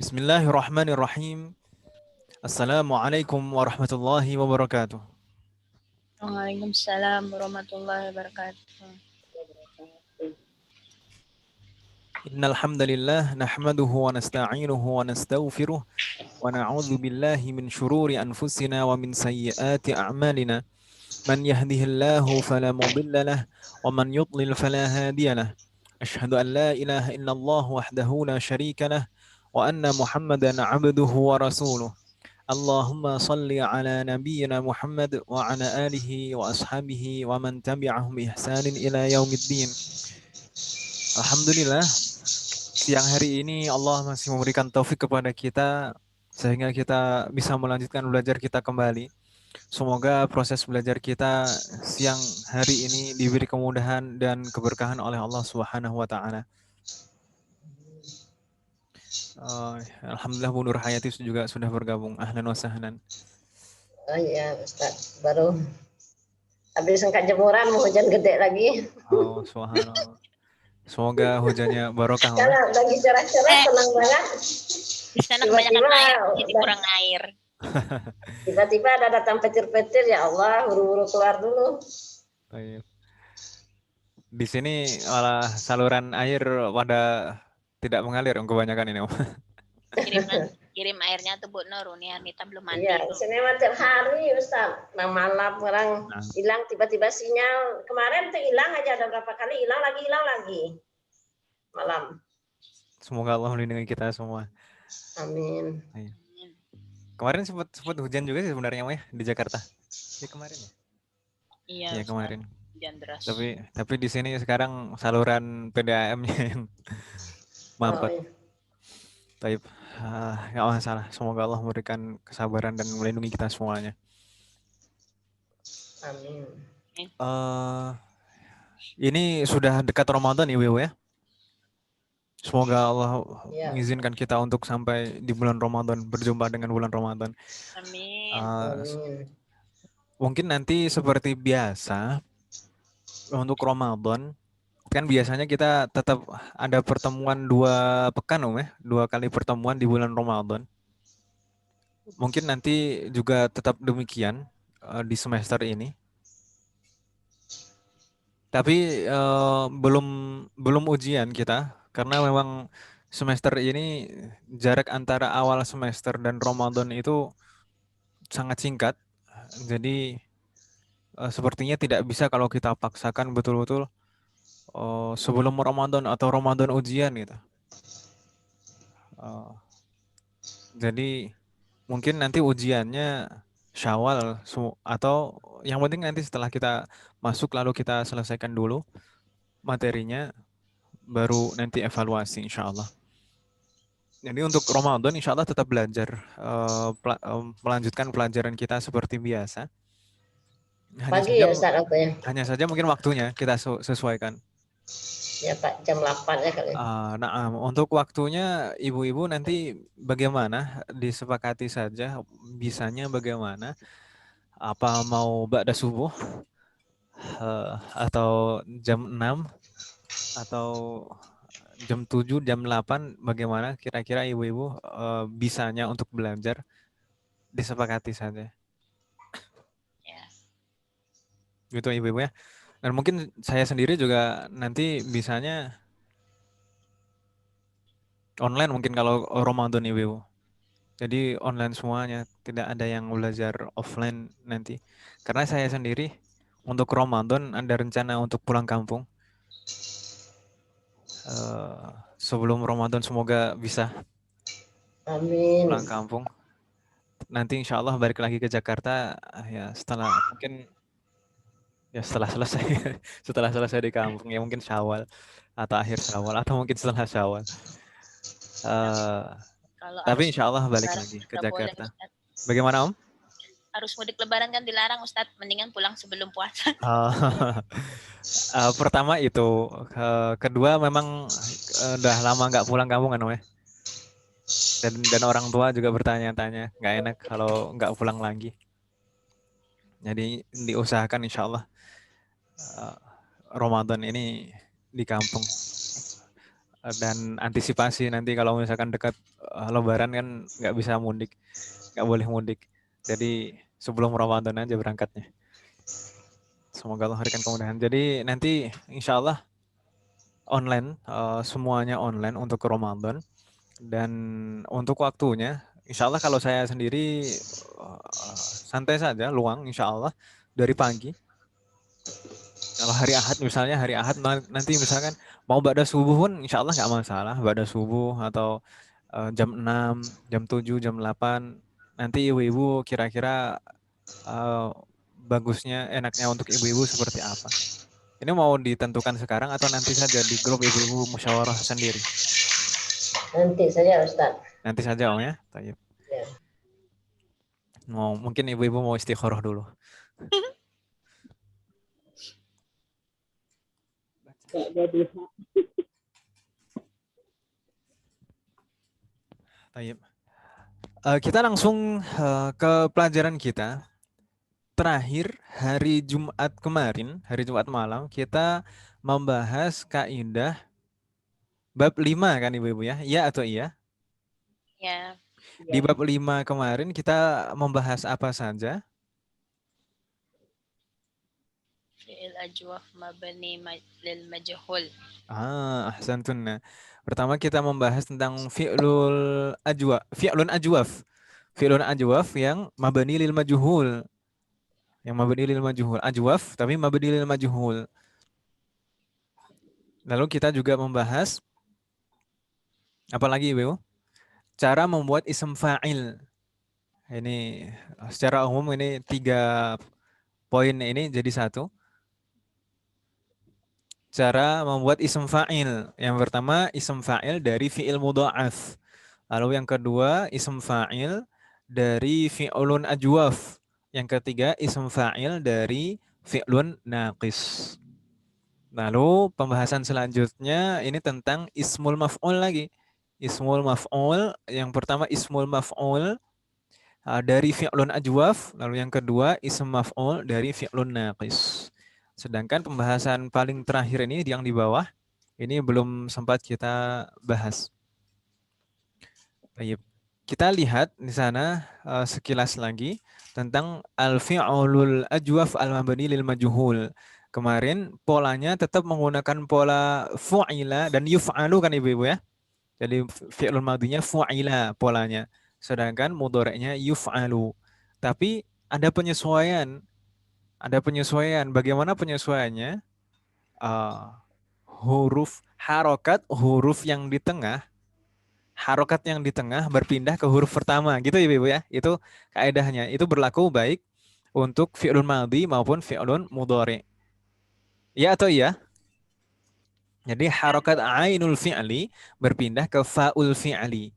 Bismillahirrahmanirrahim. Assalamualaikum warahmatullahi wabarakatuh. Waalaikumsalam warahmatullahi wabarakatuh. Innal hamdalillah nahmaduhu wa nasta'inuhu wa nastaghfiruh wa na'udzu billahi min shururi anfusina wa min sayyiati a'malina. Man yahdihillahu fala mudilla lah wa man yudlil fala hadiya lah. Asyhadu an la ilaha illallah wahdahu la syarika lah wa anna Muhammadan 'abduhu wa rasuluh. Allahumma salli ala nabiyyina Muhammad wa ala alihi wa ashabihi wa man tabi'ahum bi ihsanin ila yaumiddin. Alhamdulillah, siang hari ini Allah masih memberikan taufik kepada kita sehingga kita bisa melanjutkan belajar kita kembali. Semoga proses belajar kita siang hari ini diberi kemudahan dan keberkahan oleh Allah Subhanahu wa taala. Alhamdulillah Bu Nur Hayati juga sudah bergabung. Ahlan wa sahlan. Oh iya Ustaz, baru habis angkat jemuran mau hujan gede lagi. Oh, subhanallah. Semoga hujannya barokah. Kalau lagi cerah-cerah tenang banget. Di sana kebanyakan air, jadi kurang air. Tiba-tiba ada datang petir-petir, ya Allah, buru-buru keluar dulu. Baik. Di sini malah saluran air pada tidak mengalir kebanyakan ini. Kirim airnya tuh Bu Nur, nih Anita belum mandi. Iya, di sini mah tiap hari Ustaz, malam orang hilang tiba-tiba sinyal. Kemarin tuh hilang aja, ada berapa kali hilang lagi malam. Semoga Allah melindungi kita semua. Amin. Kemarin sempat hujan juga sih sebenarnya ya di Jakarta. Ya kemarin ya? Iya, ya kemarin. Hujan deras. Tapi di sini sekarang saluran PDAM-nya yang mampet. Baik, nggak masalah. Semoga Allah memberikan kesabaran dan melindungi kita semuanya. Amin. Ini sudah dekat Ramadan ya, Wiwi ya? Semoga Allah mengizinkan kita untuk sampai di bulan Ramadan, berjumpa dengan bulan Ramadan. Amin. Mungkin nanti seperti biasa untuk Ramadan, kan biasanya kita tetap ada pertemuan 2 pekan ya, 2 kali pertemuan di bulan Ramadan. Mungkin nanti juga tetap demikian di semester ini. Tapi belum ujian kita, karena memang semester ini jarak antara awal semester dan Ramadan itu sangat singkat. Jadi sepertinya tidak bisa kalau kita paksakan betul-betul sebelum Ramadan atau Ramadan ujian gitu. Jadi mungkin nanti ujiannya Syawal atau yang penting nanti setelah kita masuk lalu kita selesaikan dulu materinya, baru nanti evaluasi insya Allah. Jadi untuk Ramadan insya Allah tetap belajar, melanjutkan pelajaran kita seperti biasa. Hanya saja mungkin waktunya kita sesuaikan. Ya Pak, jam 8 ya kali. Nah, untuk waktunya ibu-ibu nanti bagaimana? Disepakati saja bisanya bagaimana? Apa mau ba'da subuh? Atau jam 6? Atau jam 7, jam 8? Bagaimana kira-kira ibu-ibu bisanya untuk belajar? Disepakati saja. Gitu ibu-ibu ya. Dan mungkin saya sendiri juga nanti bisanya online mungkin kalau Ramadan ibu-ibu. Jadi online semuanya, tidak ada yang belajar offline nanti. Karena saya sendiri untuk Ramadan ada rencana untuk pulang kampung. Sebelum Ramadan semoga bisa pulang kampung. Nanti insya Allah balik lagi ke Jakarta ya setelah mungkin setelah selesai di kampung ya mungkin Syawal atau akhir Syawal atau mungkin setelah Syawal. Tapi insya Allah balik lagi ke Jakarta. Bagaimana Om? Harus mudik lebaran kan dilarang Ustadz, mendingan pulang sebelum puasa. Pertama itu, kedua memang udah lama nggak pulang kampung kan Om ya. Dan orang tua juga bertanya-tanya, nggak enak kalau nggak pulang lagi. Jadi diusahakan insya Allah Ramadan ini di kampung. dan antisipasi nanti kalau misalkan dekat Lebaran kan nggak bisa mudik, nggak boleh mudik. Jadi sebelum Ramadan aja berangkatnya. Semoga Allah berikan kemudahan. Jadi nanti insya Allah online, semuanya online untuk ke Ramadan. Dan untuk waktunya, insya Allah kalau saya sendiri santai saja, luang insya Allah dari pagi. Kalau hari Ahad misalnya, hari Ahad nanti misalkan mau ba'da subuh pun insya Allah nggak masalah. Ba'da subuh atau jam 6, jam 7, jam 8. Nanti ibu-ibu kira-kira bagusnya, enaknya untuk ibu-ibu seperti apa. Ini mau ditentukan sekarang atau nanti saja di grup ibu-ibu musyawarah sendiri? Nanti saja Ustaz. Nanti saja Om ya. Tayyip. Ya. Mungkin ibu-ibu mau istikharah dulu. Tayyip. Kita langsung ke pelajaran kita. Terakhir hari Jumat kemarin, hari Jumat malam, kita membahas kaidah bab 5 kan ibu-ibu ya? Iya atau iya? Ya. Di bab 5 kemarin kita membahas apa saja? Fi'il ajwaf mabni lil majhul. Ahsantun. Pertama kita membahas tentang fi'lun ajwaf. Fi'lun ajwaf yang mabni lil majhul. Yang mabni lil majhul. Ajwaf tapi mabni lil majhul. Lalu kita juga membahas apa lagi Ibu? Cara membuat isim fa'il. Ini secara umum ini 3 poin ini jadi satu. Cara membuat isim fa'il. Yang pertama isim fa'il dari fi'il mudha'af. Lalu yang kedua isim fa'il dari fi'lun ajwaf. Yang ketiga isim fa'il dari fi'lun naqis. Lalu pembahasan selanjutnya ini tentang ismul maf'ul lagi. Ismul maf'ul, yang pertama ismul maf'ul dari fi'lun ajwaf, lalu yang kedua ism maf'ul dari fi'lun naqis. Sedangkan pembahasan paling terakhir ini yang di bawah, ini belum sempat kita bahas. Baik. Kita lihat di sana sekilas lagi tentang al-fi'lul ajwaf al-mabni lil majhul. Kemarin polanya tetap menggunakan pola fu'ila dan yuf'alu kan ibu-ibu ya. Jadi fi'lul madhinya fu'ila polanya. Sedangkan mudhari'nya yuf'alu. Tapi ada penyesuaian. Ada penyesuaian. Bagaimana penyesuaiannya? Huruf yang di tengah, harokat yang di tengah berpindah ke huruf pertama. Gitu ya ibu ya. Itu kaedahnya. Itu berlaku baik untuk fi'lun madhi maupun fi'lun mudhari'. Ya atau iya? Jadi harokat ainul fi'li berpindah ke fa'ul fi'li.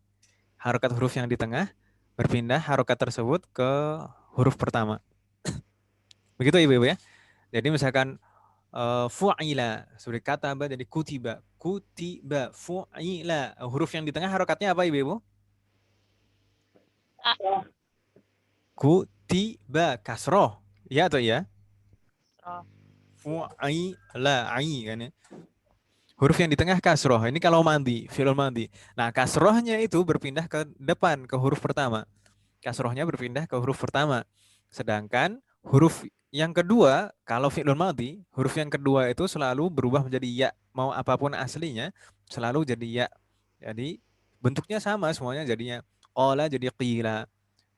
Harokat huruf yang di tengah berpindah harokat tersebut ke huruf pertama. Begitu ibu-ibu ya. Jadi misalkan fu'ila, seperti kataba jadi kutiba. Kutiba, fu'ila. Huruf yang di tengah harokatnya apa ibu-ibu? Kutiba, kasroh. Ya atau iya? Fu'ila, ai kan ya. Huruf yang di tengah kasroh. Ini kalau mandi, fi'il mandi. Nah, kasrohnya itu berpindah ke depan, ke huruf pertama. Kasrohnya berpindah ke huruf pertama. Sedangkan huruf yang kedua, kalau fi'il madi, huruf yang kedua itu selalu berubah menjadi ya. Mau apapun aslinya, selalu jadi ya. Jadi bentuknya sama semuanya jadinya. Qala jadi qila.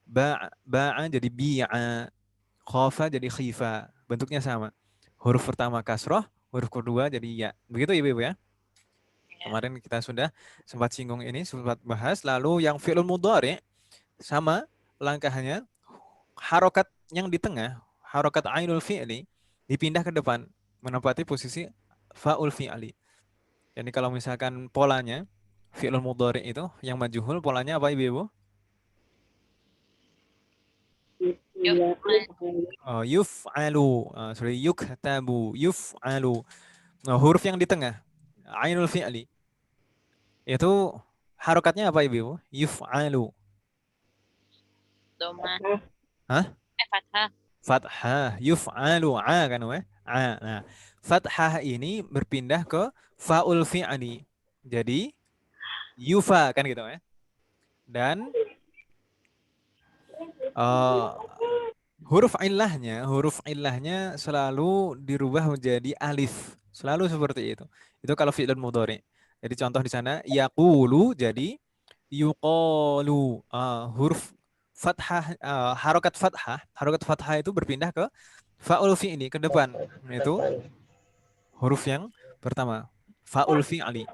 Ba'a jadi bi'a. Khafa jadi khifa. Bentuknya sama. Huruf pertama kasroh, huruf kedua jadi ya. Begitu ibu-ibu ya. Kemarin kita sudah sempat singgung ini, sempat bahas. Lalu yang fi'il mudhari sama langkahnya, harokat yang di tengah, harokat ainul fi'li dipindah ke depan, menempati posisi fa'ul fi'li. Jadi kalau misalkan polanya fi'il mudhari itu yang majhul, polanya apa ibu-ibu? Yuf'alu, sorry, yuktabu, yuf'alu. Nah, huruf yang di tengah, ainul fi'li, itu harokatnya apa ibu? Yuf'alu. Doma. Hah? Fathah. Fathah, yuf'alu, kan we? Nah, fathah ini berpindah ke fa'ul fi'li. jadi yufa kan gitu ya. Dan huruf illahnya selalu dirubah menjadi alif. Selalu seperti itu. Itu kalau fi'lun mudhari. Jadi contoh di sana yaqulu jadi yuqalu. Huruf fathah, harokat fathah itu berpindah ke fa'ul fi'li ke depan. Itu huruf yang pertama, fa'ul fi'li.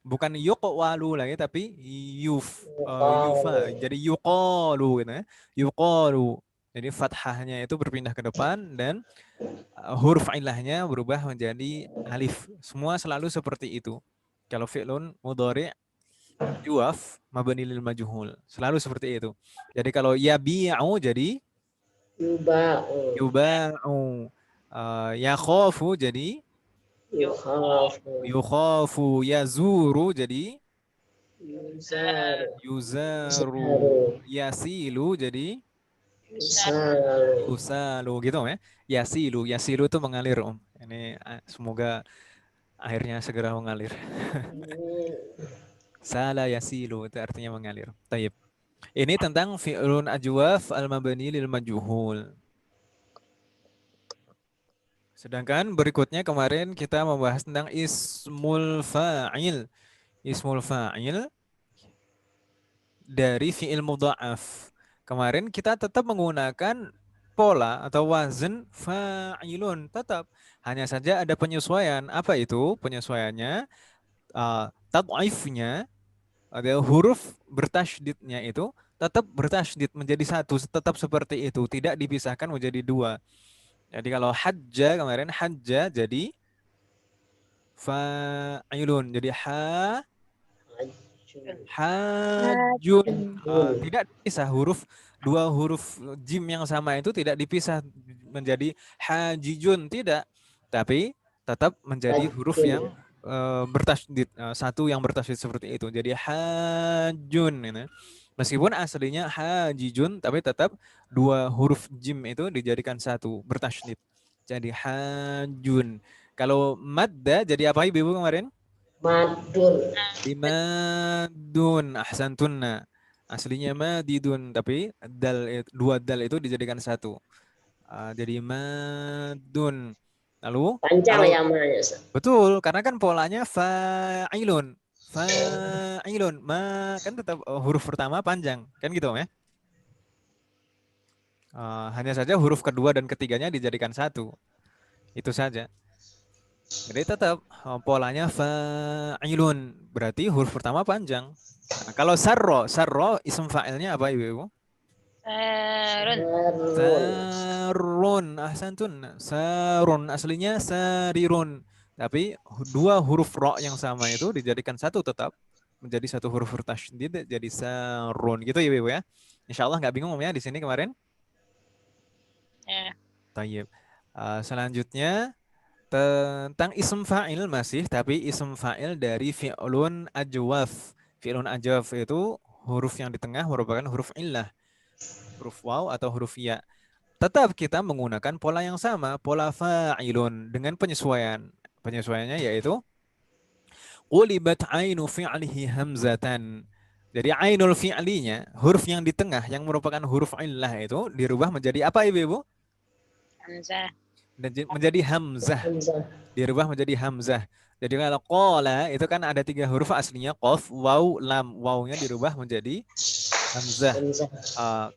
Bukan yuqwalu lagi tapi yufa. Jadi yuqalu gitu ya. Yuqalu. Jadi fathahnya itu berpindah ke depan dan huruf ilahnya berubah menjadi alif. Semua selalu seperti itu. Kalau fi'lun mudhari' juwaf mabni lil majhul. Selalu seperti itu. Jadi kalau yabi'u jadi yuba'u. Yakhafu jadi yukhafu. Yazuru jadi yuzaru. Yasilu jadi yusalu gitu ya. Yasilu itu mengalir Om. Ini semoga akhirnya segera mengalir. Sala yasilu itu artinya mengalir. Taib. Ini tentang fi'lun ajwaf al-mabni lil majhul. Sedangkan berikutnya kemarin kita membahas tentang ismul fa'il. Ismul fa'il dari fi'il mudha'af. Kemarin kita tetap menggunakan pola atau wazn fa'ilun. Tetap. Hanya saja ada penyesuaian. Apa itu penyesuaiannya? Tad'ifnya, ada huruf bertasydidnya itu tetap bertasydid menjadi satu. Tetap seperti itu. Tidak dipisahkan menjadi dua. Jadi kalau hajja kemarin hajja jadi fa'ilun. Jadi hajjun. Tidak dipisah dua huruf jim yang sama itu tidak dipisah menjadi hajijun, tidak. Tapi tetap menjadi huruf yang bertasydid, satu yang bertasydid seperti itu. Jadi hajjun gitu. Meskipun aslinya hajijun, tapi tetap dua huruf jim itu dijadikan satu, bertasydid. Jadi hajun. Kalau madda jadi apa Ibu kemarin? Madun. Madun. Ahsantunna. Aslinya madidun, tapi dua dal itu dijadikan satu. Jadi madun. Lalu panjang ya namanya. Betul, karena kan polanya fa'ilun. Fa'ilun, kan tetap huruf pertama panjang, kan gitu ya. Hanya saja huruf kedua dan ketiganya dijadikan satu. Itu saja. Jadi tetap polanya fa'ilun, berarti huruf pertama panjang. Nah, kalau sarro isim fa'ilnya apa Ibu? Sarun. Ahsantun. Sarun, aslinya sarirun. Tapi dua huruf ro yang sama itu dijadikan satu tetap menjadi satu huruf tasydid jadi sarun gitu ya Ibu ya. Insyaallah nggak bingung ya di sini kemarin. Tayyib. Selanjutnya tentang isim fa'il masih, tapi isim fa'il dari fi'lun ajwaf. Fi'lun ajwaf itu huruf yang di tengah merupakan huruf illah. Huruf waw atau huruf ya. Tetap kita menggunakan pola yang sama, pola fa'ilun dengan penyesuaian. Penyesuaiannya yaitu qulibat ainu fi'lihi hamzatan. Jadi ainul fi'linya, huruf yang di tengah yang merupakan huruf illah itu dirubah menjadi apa Ibu? Hamzah. Menjadi hamzah. Dirubah menjadi hamzah. Jadi kalau qala itu kan ada 3 huruf aslinya qaf, waw, lam. Wawnya dirubah menjadi hamzah.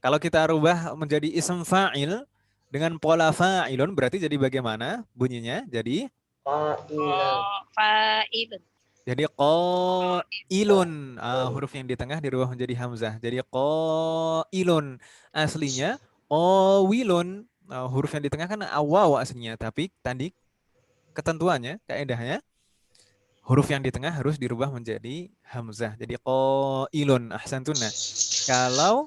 Kalau kita rubah menjadi ism fa'il dengan pola fa'ilun berarti jadi bagaimana bunyinya? Jadi fa'ilun. Jadi qailun. Huruf yang di tengah dirubah menjadi hamzah. Jadi qailun. Aslinya qawilun. Huruf yang di tengah kan waw aslinya, tapi tadi ketentuannya, kaedahnya huruf yang di tengah harus dirubah menjadi hamzah. Jadi qailun. Ahsantuna. Kalau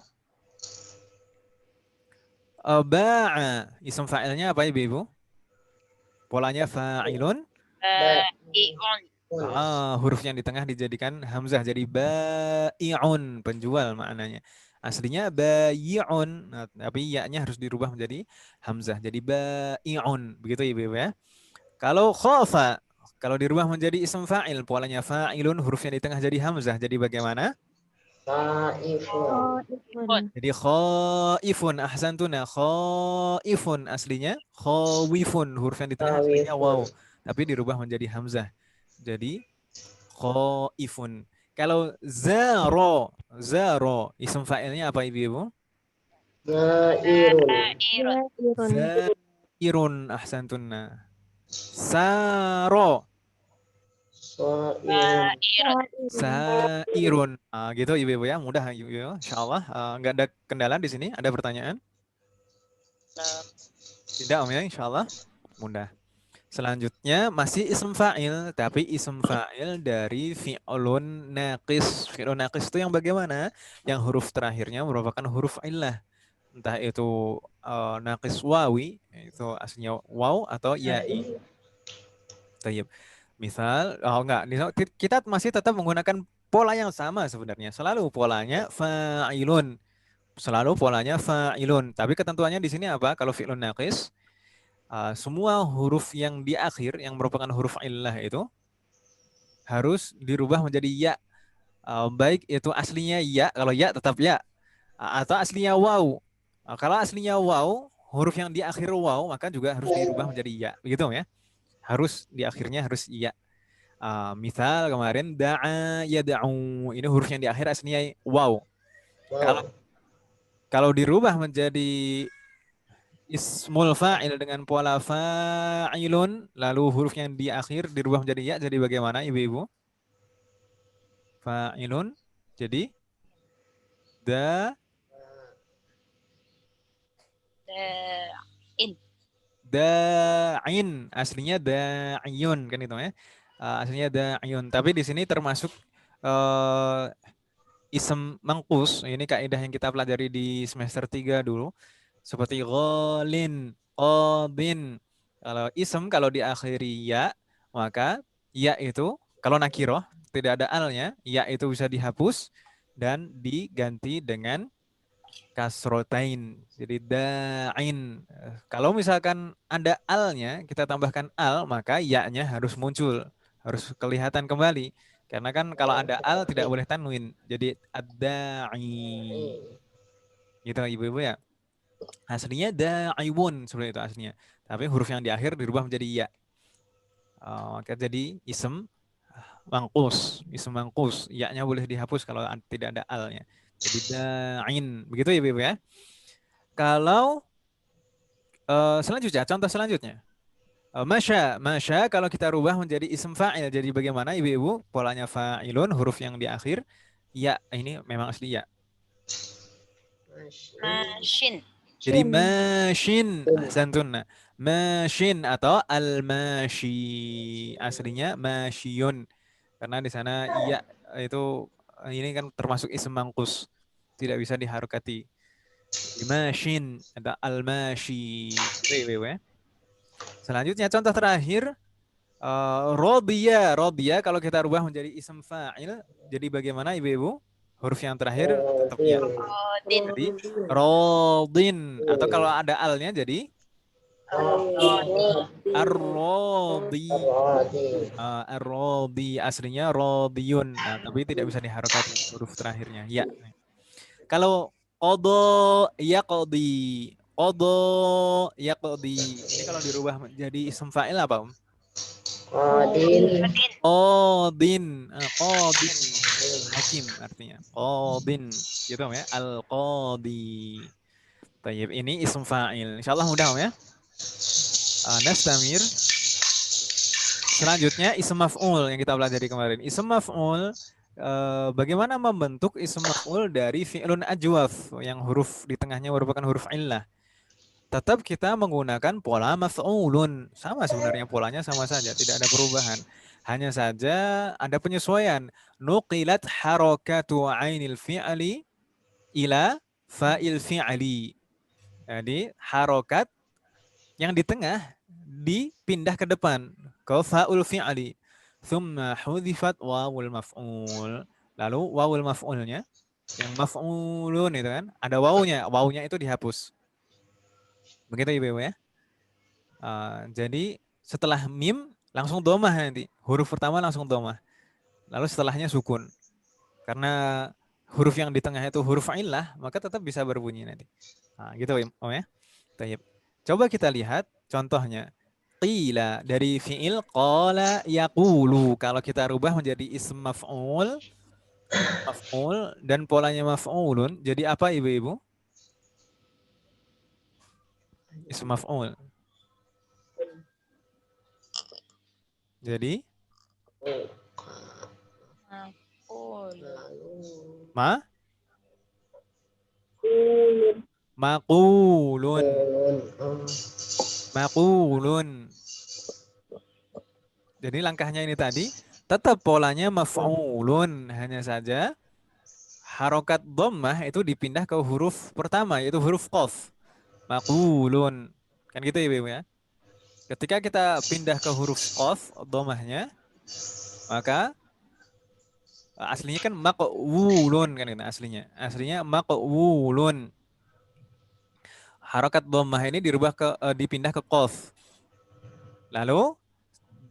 ba'a, isim fa'ilnya apa Ibu? Polanya fa'ilun. Huruf yang di tengah dijadikan hamzah. Jadi ba'i'un, penjual maknanya. Aslinya bayi'un, tapi ya-nya harus dirubah menjadi hamzah. Jadi ba'i'un, begitu Ibu ya. Kalau Kalau dirubah menjadi ism fa'il, polanya fa'ilun, hurufnya di tengah jadi hamzah. Jadi bagaimana? Khaifun. Jadi khaifun, ahsantuna, khaifun aslinya khawifun, huruf yang di tengah aslinya waw, tapi dirubah menjadi hamzah. Jadi khaifun. Kalau zaro, ism fa'ilnya apa Ibu? Zairun. Zairun, ahsantuna. Saro, sairun. Gitu Ibu ya, mudah Ibu. Insyaallah nggak ada kendala di sini. Ada pertanyaan? Tidak Om ya, insyaallah mudah. Selanjutnya masih ism fa'il, tapi ism fa'il dari fi'lun naqis. Fi'lun naqis itu yang bagaimana? Yang huruf terakhirnya merupakan huruf illah. Entah itu naqis wawi, itu aslinya waw atau ya'i. Tayyib. Misal, enggak, kita masih tetap menggunakan pola yang sama sebenarnya. Selalu polanya fa'ilun. Selalu polanya fa'ilun. Tapi ketentuannya di sini apa? Kalau fi'lun naqis, semua huruf yang di akhir yang merupakan huruf illah itu harus dirubah menjadi ya. Baik itu aslinya ya, kalau ya tetap ya. Atau aslinya waw. Kalau aslinya waw, huruf yang di akhir waw maka juga harus dirubah menjadi ya. Begitu ya. Harus di akhirnya harus ya. Misal kemarin da'a yad'u, ini huruf yang di akhir aslinya waw. Kalau dirubah menjadi ismul fa'il dengan pola fa'ilun, lalu huruf yang di akhir dirubah menjadi ya, jadi bagaimana Ibu-ibu? Fa'ilun, jadi da'in, aslinya da'iyun kan itu ya. Aslinya da'iyun, tapi di sini termasuk ism mangkus. Ini kaidah yang kita pelajari di semester 3 dulu. Seperti ghalin, qadin. Kalau ism kalau diakhiri ya, maka ya itu kalau nakiroh tidak ada alnya, ya itu bisa dihapus dan diganti dengan kasrotain. Jadi da'in. Kalau misalkan ada alnya, kita tambahkan al, maka ya-nya harus muncul, harus kelihatan kembali. Karena kan kalau ada al tidak boleh tanwin. Jadi ad-da'i. Gitu Ibu-ibu ya. Aslinya da'iwun seperti itu aslinya. Tapi huruf yang di akhir dirubah menjadi ya. Maka jadi ism mangkus. Ism mangkus. Ya-nya boleh dihapus kalau tidak ada alnya. Jadi da'in. Begitu ya Ibu ya. Kalau selanjutnya, contoh selanjutnya. Masya kalau kita rubah menjadi ism fa'il. Jadi bagaimana Ibu-ibu? Polanya fa'ilun, huruf yang di akhir. Ya, ini memang asli ya. Mashin. Jadi mashin, ahsantun. Mashin atau al-mashi. Aslinya masyiyun. Karena di sana iya itu ini kan termasuk ism mangkus. Tidak bisa diharokati. Mashin ada al-mashi. Itu ya. Selanjutnya contoh terakhir Robiya kalau kita rubah menjadi ism fa'il, jadi bagaimana Ibu-ibu? Huruf yang terakhir tetap ya. Jadi rodin atau kalau ada alnya jadi ar-rodi. Ar-rodi aslinya rodiyun. Nah, tapi tidak bisa diharokati huruf terakhirnya ya. Kalau qada yaqdi. Qada yaqdi. Ini kalau dirubah menjadi ism fa'il apa, Om? Qadin. Qadin. Hakim artinya. Qadin. Gitu Om ya. Al-qadi. Tayyib, ini ism fa'il. Insyaallah mudah Om ya. Nastamir. Selanjutnya ism maf'ul yang kita pelajari kemarin. Ism maf'ul bagaimana membentuk ism maf'ul dari fi'lun ajwaf yang huruf di tengahnya merupakan huruf illah. Tetap kita menggunakan pola maf'ulun. Sama sebenarnya polanya sama saja, tidak ada perubahan. Hanya saja ada penyesuaian. Nuqilat harakatu ainil fi'li ila fa'il fi'li. Jadi harokat yang di tengah dipindah ke depan ke fa'ul fi'li. Thumma hudhifat wawul maf'ul. Lalu wawul maf'ulnya yang maf'ulun itu kan ada wawunya. Wawunya itu dihapus. Begitu Ibu ya. Jadi setelah mim langsung domah nanti. Huruf pertama langsung domah. Lalu setelahnya sukun. Karena huruf yang di tengah itu huruf illah, maka tetap bisa berbunyi nanti. Nah, gitu Om ya. Tayyib. Coba kita lihat contohnya. Qila dari fi'il qala yaqulu. Kalau kita rubah menjadi ism maf'ul dan polanya maf'ulun, jadi apa ibu-ibu? Ism maf'ul. Jadi ma maqulun. Maqulun. Jadi langkahnya ini tadi tetap polanya maf'ulun, hanya saja harokat dhammah itu dipindah ke huruf pertama, yaitu huruf qaf. Maqulun. Kan gitu ya Ibu ya. Ketika kita pindah ke huruf qaf dhammahnya, maka aslinya kan maqwulun kan gitu aslinya. Aslinya maqwulun. Harokat dhammah ini dipindah ke qaf. Lalu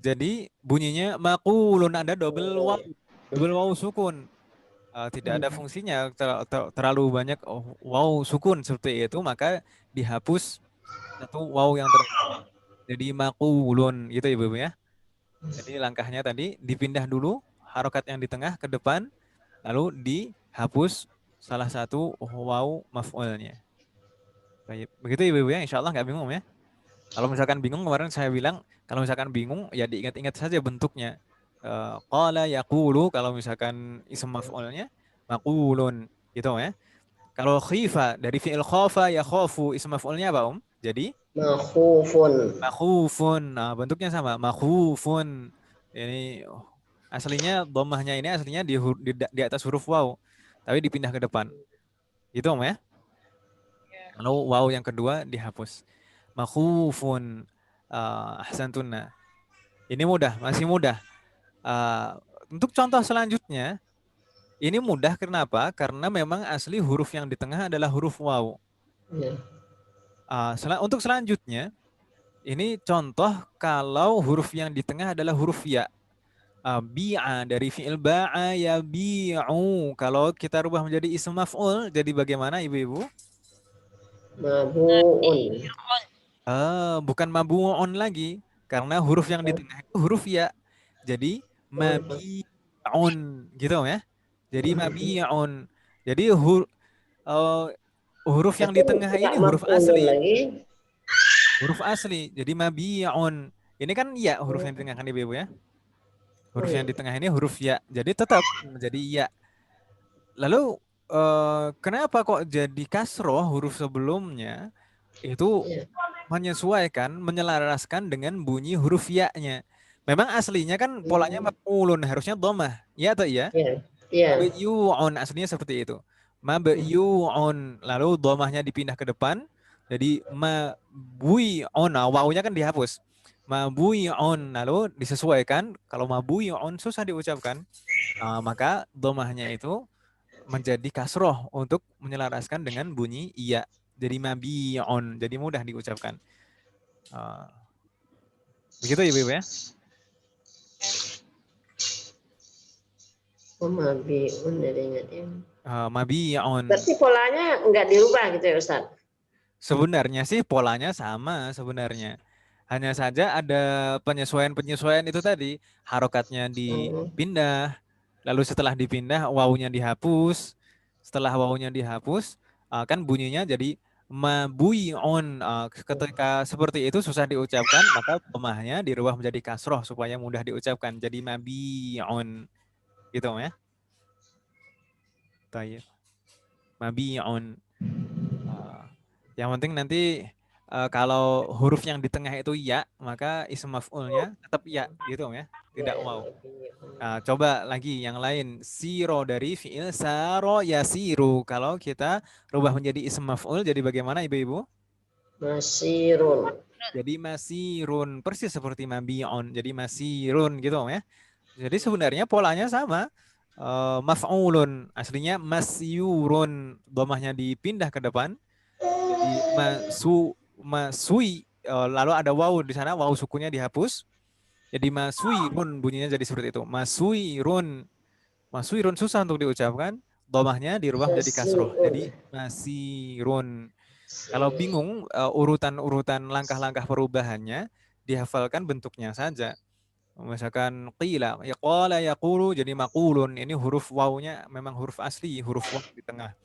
jadi bunyinya maqulun, ada double waw sukun. Tidak ada fungsinya terlalu banyak waw sukun seperti itu, maka dihapus satu waw yang terakhir. Jadi maqulun gitu Ibu ya. Jadi langkahnya tadi dipindah dulu harokat yang di tengah ke depan, lalu dihapus salah satu waw maf'ulnya. Begitu Ibu ya, insya Allah nggak bingung ya. Kalau misalkan bingung, kemarin saya bilang, kalau misalkan bingung, ya diingat-ingat saja bentuknya. Qala yaqulu, kalau misalkan ism maf'ulnya, maqulun, gitu ya. Kalau khifa, dari fi'il khafa, ya khafu, ism maf'ulnya apa Jadi? Makhufun. Makhufun, nah bentuknya sama, makhufun. Ini aslinya, dhammahnya ini aslinya di atas huruf waw, tapi dipindah ke depan. Gitu ya. Lalu waw yang kedua dihapus. Makhufun. Ahsantunna. Ini mudah, masih mudah. Untuk contoh selanjutnya, ini mudah kenapa? Karena memang asli huruf yang di tengah adalah huruf waw. Untuk selanjutnya, ini contoh kalau huruf yang di tengah adalah huruf ya. Bi'a dari fi'il ba'a ya bi'u. Kalau kita rubah menjadi ism maf'ul, jadi bagaimana ibu-ibu? Mabu'un. Bukan mabu'un lagi, karena huruf yang di tengah itu huruf ya. Jadi mabi'un gitu ya. Jadi mabi'un. Jadi huruf yang di tengah ini huruf asli. Huruf asli. Jadi mabi'un. Ini kan ya huruf yang di tengah kan Ibu ya. Huruf yang di tengah ini huruf ya. Jadi tetap menjadi ya. Lalu kenapa kok jadi kasroh huruf sebelumnya itu menyesuaikan, menyelaraskan dengan bunyi huruf ya-nya. Memang aslinya kan polanya maf'ulun, harusnya dhammah. Ya atau iya? Iya. Mabyu'un, aslinya seperti itu. Mabyu'un, lalu dhammahnya dipindah ke depan, jadi mabui'un, wawunya kan dihapus. Mabui'un, lalu disesuaikan, kalau mabui'un susah diucapkan, maka dhammahnya itu menjadi kasroh untuk menyelaraskan dengan bunyi iya. Jadi mabi'un, jadi mudah diucapkan. Begitu Ibu ya? Mabi'un jadinya. Mabi'un. Berarti polanya enggak dirubah gitu ya Ustaz? Sebenarnya sih polanya sama sebenarnya. Hanya saja ada penyesuaian-penyesuaian itu tadi. Harokatnya dipindah, lalu setelah dipindah wawunya dihapus. Setelah wawunya dihapus, kan bunyinya jadi mabui'un. Ketika seperti itu susah diucapkan, maka dhammahnya dirubah menjadi kasroh supaya mudah diucapkan. Jadi mabi'un. Gitu ya. Tayyib. Mabi'un. Yang penting nanti kalau huruf yang di tengah itu ya, maka ism maf'ulnya tetap ya gitu ya, tidak waw. Coba lagi yang lain, siro dari fi'il saro yasiru. Kalau kita rubah menjadi ism maf'ul jadi bagaimana Ibu-ibu? Masirun. Jadi masirun, persis seperti mabi'un, jadi masirun gitu ya. Jadi sebenarnya polanya sama. Maf'ulun, aslinya masyurun, dhammahnya dipindah ke depan. Jadi masui, lalu ada waw di sana, waw sukunnya dihapus. Jadi maswirun bunyinya jadi seperti itu. Maswirun. Maswirun susah untuk diucapkan. Domahnya dirubah menjadi kasroh. Jadi masirun. Kalau bingung urutan-urutan langkah-langkah perubahannya, dihafalkan bentuknya saja. Misalkan qila, ya qala yaqulu jadi maqulun. Ini huruf wawunya memang huruf asli, huruf waw di tengah.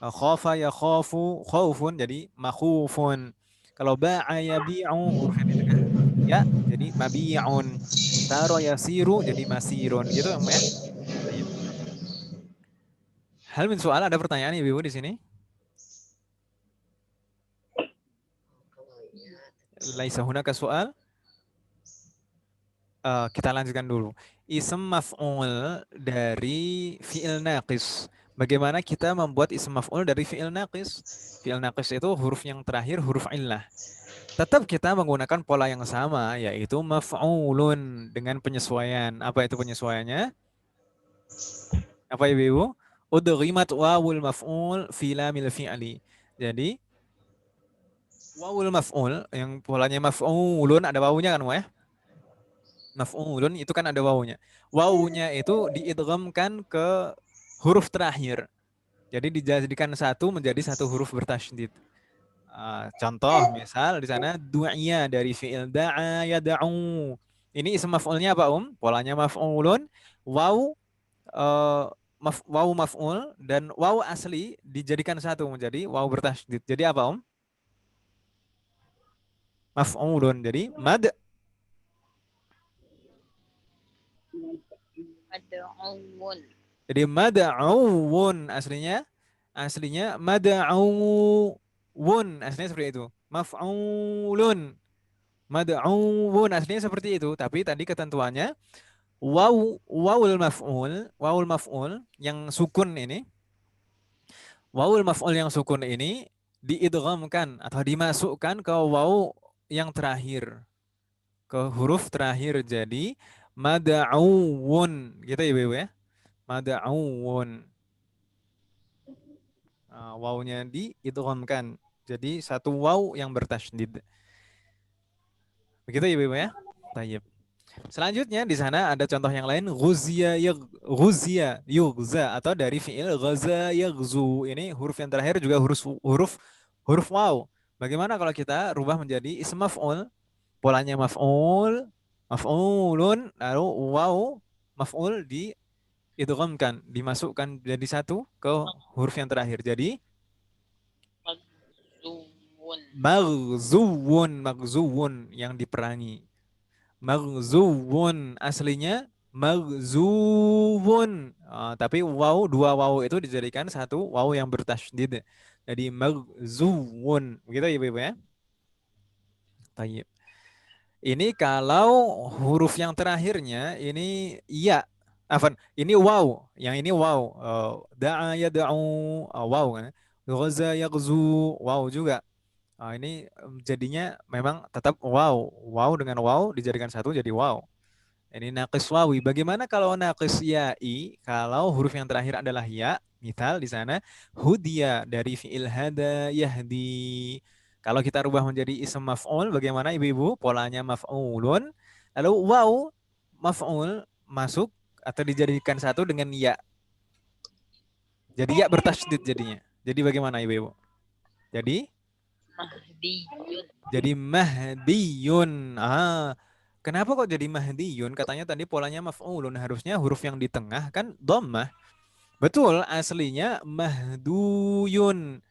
Khafa ya khafu, khaufun jadi makhufun. Kalau ba'a yabi'u huruf yang di tengah ya jadi mabi'un. Saro yasiru jadi masirun. Gitu ya, ya? Baik. Hal min soal ada pertanyaan Ibu di sini? Laisa hunaka soal? Kita lanjutkan dulu. Ism maf'ul dari fi'il naqis. Bagaimana kita membuat ism maf'ul dari fi'il naqis? Fi'il naqis itu huruf yang terakhir huruf illah. Tetap kita menggunakan pola yang sama, yaitu maf'ulun dengan penyesuaian. Apa itu penyesuaiannya? Apa Ibu? Udghimat wawul maf'ul fi lamil fi'li. Jadi wawul maf'ul yang polanya maf'ulun ada wawunya kan, ya? Maf'ulun itu kan ada wawunya. Wawunya itu diidghamkan ke huruf terakhir. Jadi dijadikan satu menjadi satu huruf bertasydid. Contoh misal di sana du'iya dari fi'il da'a yad'u. Ini ism maf'ulnya apa Polanya maf'ulun, waw waw maf'ul dan waw asli dijadikan satu menjadi waw bertasydid. Jadi apa Maf'ulun. Jadi Mad'uun. Jadi mad'uun aslinya mad'uun aslinya seperti itu. Maf'ulun. Mad'uun aslinya seperti itu, tapi tadi ketentuannya wawul maf'ul yang sukun ini. Wawul maf'ul yang sukun ini diidghamkan atau dimasukkan ke waw yang terakhir. Ke huruf terakhir jadi mad'uun gitu ya Ibu ya. Mad'uun. Wawnya diidghamkan. Jadi satu waw yang bertasydid. Begitu ya Ibu ya. Tayyib. Selanjutnya di sana ada contoh yang lain ghuzya yughza atau dari fiil ghaza yaghzu. Ini huruf yang terakhir juga huruf waw. Bagaimana kalau kita rubah menjadi ism maf'ul? Polanya maf'ulun lalu waw maf'ul diidghamkan, dimasukkan jadi satu ke huruf yang terakhir. Jadi maghzuwun yang diperangi. Maghzuwun aslinya maghzuwun. Tapi dua waw itu dijadikan satu waw yang bertasydid. Jadi maghzuwun. Begitu ya Ibu ya. Tayyib. Ini kalau huruf yang terakhirnya ini iya. Ini waw. Yang ini waw. Da'a yad'u waw kan. Ghaza yaghzu waw juga. Ini jadinya memang tetap waw. Waw dengan waw dijadikan satu jadi waw. Ini naqis wawi. Bagaimana kalau naqis ya'i? Kalau huruf yang terakhir adalah ya. Misal di sana hudiya dari fi'il hada yahdi. Kalau kita rubah menjadi ism maf'ul, bagaimana ibu-ibu? Polanya maf'ulun. Lalu waw maf'ul masuk atau dijadikan satu dengan ya. Jadi ya bertasydid jadinya. Jadi bagaimana ibu-ibu? Jadi Mahdiyun. Jadi mahdiyun. Kenapa kok jadi mahdiyun? Katanya tadi polanya maf'ulun. Harusnya huruf yang di tengah kan dhammah. Betul, aslinya mahduyun.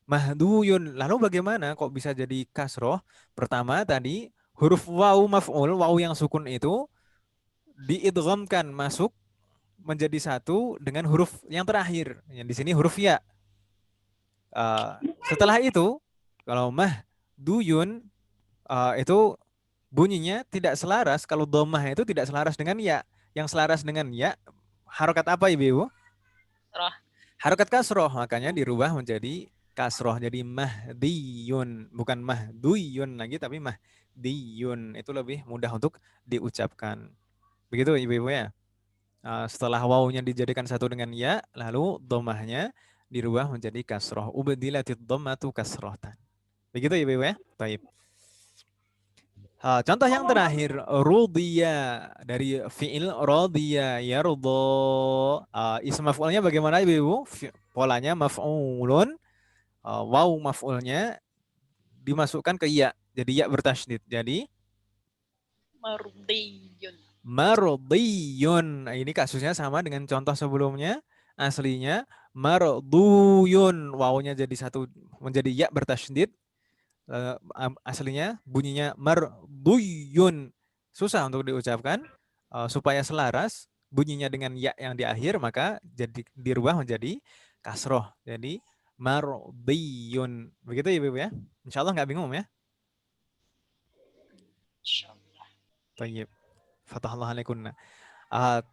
Mahduyun. Lalu bagaimana kok bisa jadi kasroh? Pertama tadi huruf waw maf'ul, waw yang sukun itu diidghamkan masuk menjadi satu dengan huruf yang terakhir. Yang di sini huruf ya. Setelah itu kalau mahduyun itu bunyinya tidak selaras. Kalau dhammah itu tidak selaras dengan ya. Yang selaras dengan ya harokat apa Ibu? Harokat kasroh. Makanya dirubah menjadi kasroh. Jadi mahdiyun. Bukan mahduyun lagi tapi mahdiyun. Itu lebih mudah untuk diucapkan. Begitu Ibu-ibu ya. Setelah wawunya dijadikan satu dengan ya, lalu dhammahnya dirubah menjadi kasroh. Ubdilatid dhammatu kasrohtan. Begitu Ibu-ibu ya. Baik. Contoh yang terakhir, rudiya dari fi'il radiya yardo. Ism maf'ulnya bagaimana Ibu? Polanya maf'ulun, waw maf'ulnya dimasukkan ke ya. Jadi ya bertasydid. Jadi Mardiyun. mardiyun. Nah, ini kasusnya sama dengan contoh sebelumnya. Aslinya marduyun. Wawnya jadi satu menjadi ya bertasydid. Aslinya bunyinya marduyun. Susah untuk diucapkan. Supaya selaras bunyinya dengan ya yang di akhir, maka jadi dirubah menjadi kasroh. Jadi mardiyun. Begitu ya Ibu ya. Insya Allah nggak bingung ya. Insyaallah. Tayyib. Fatahallah alaikunna.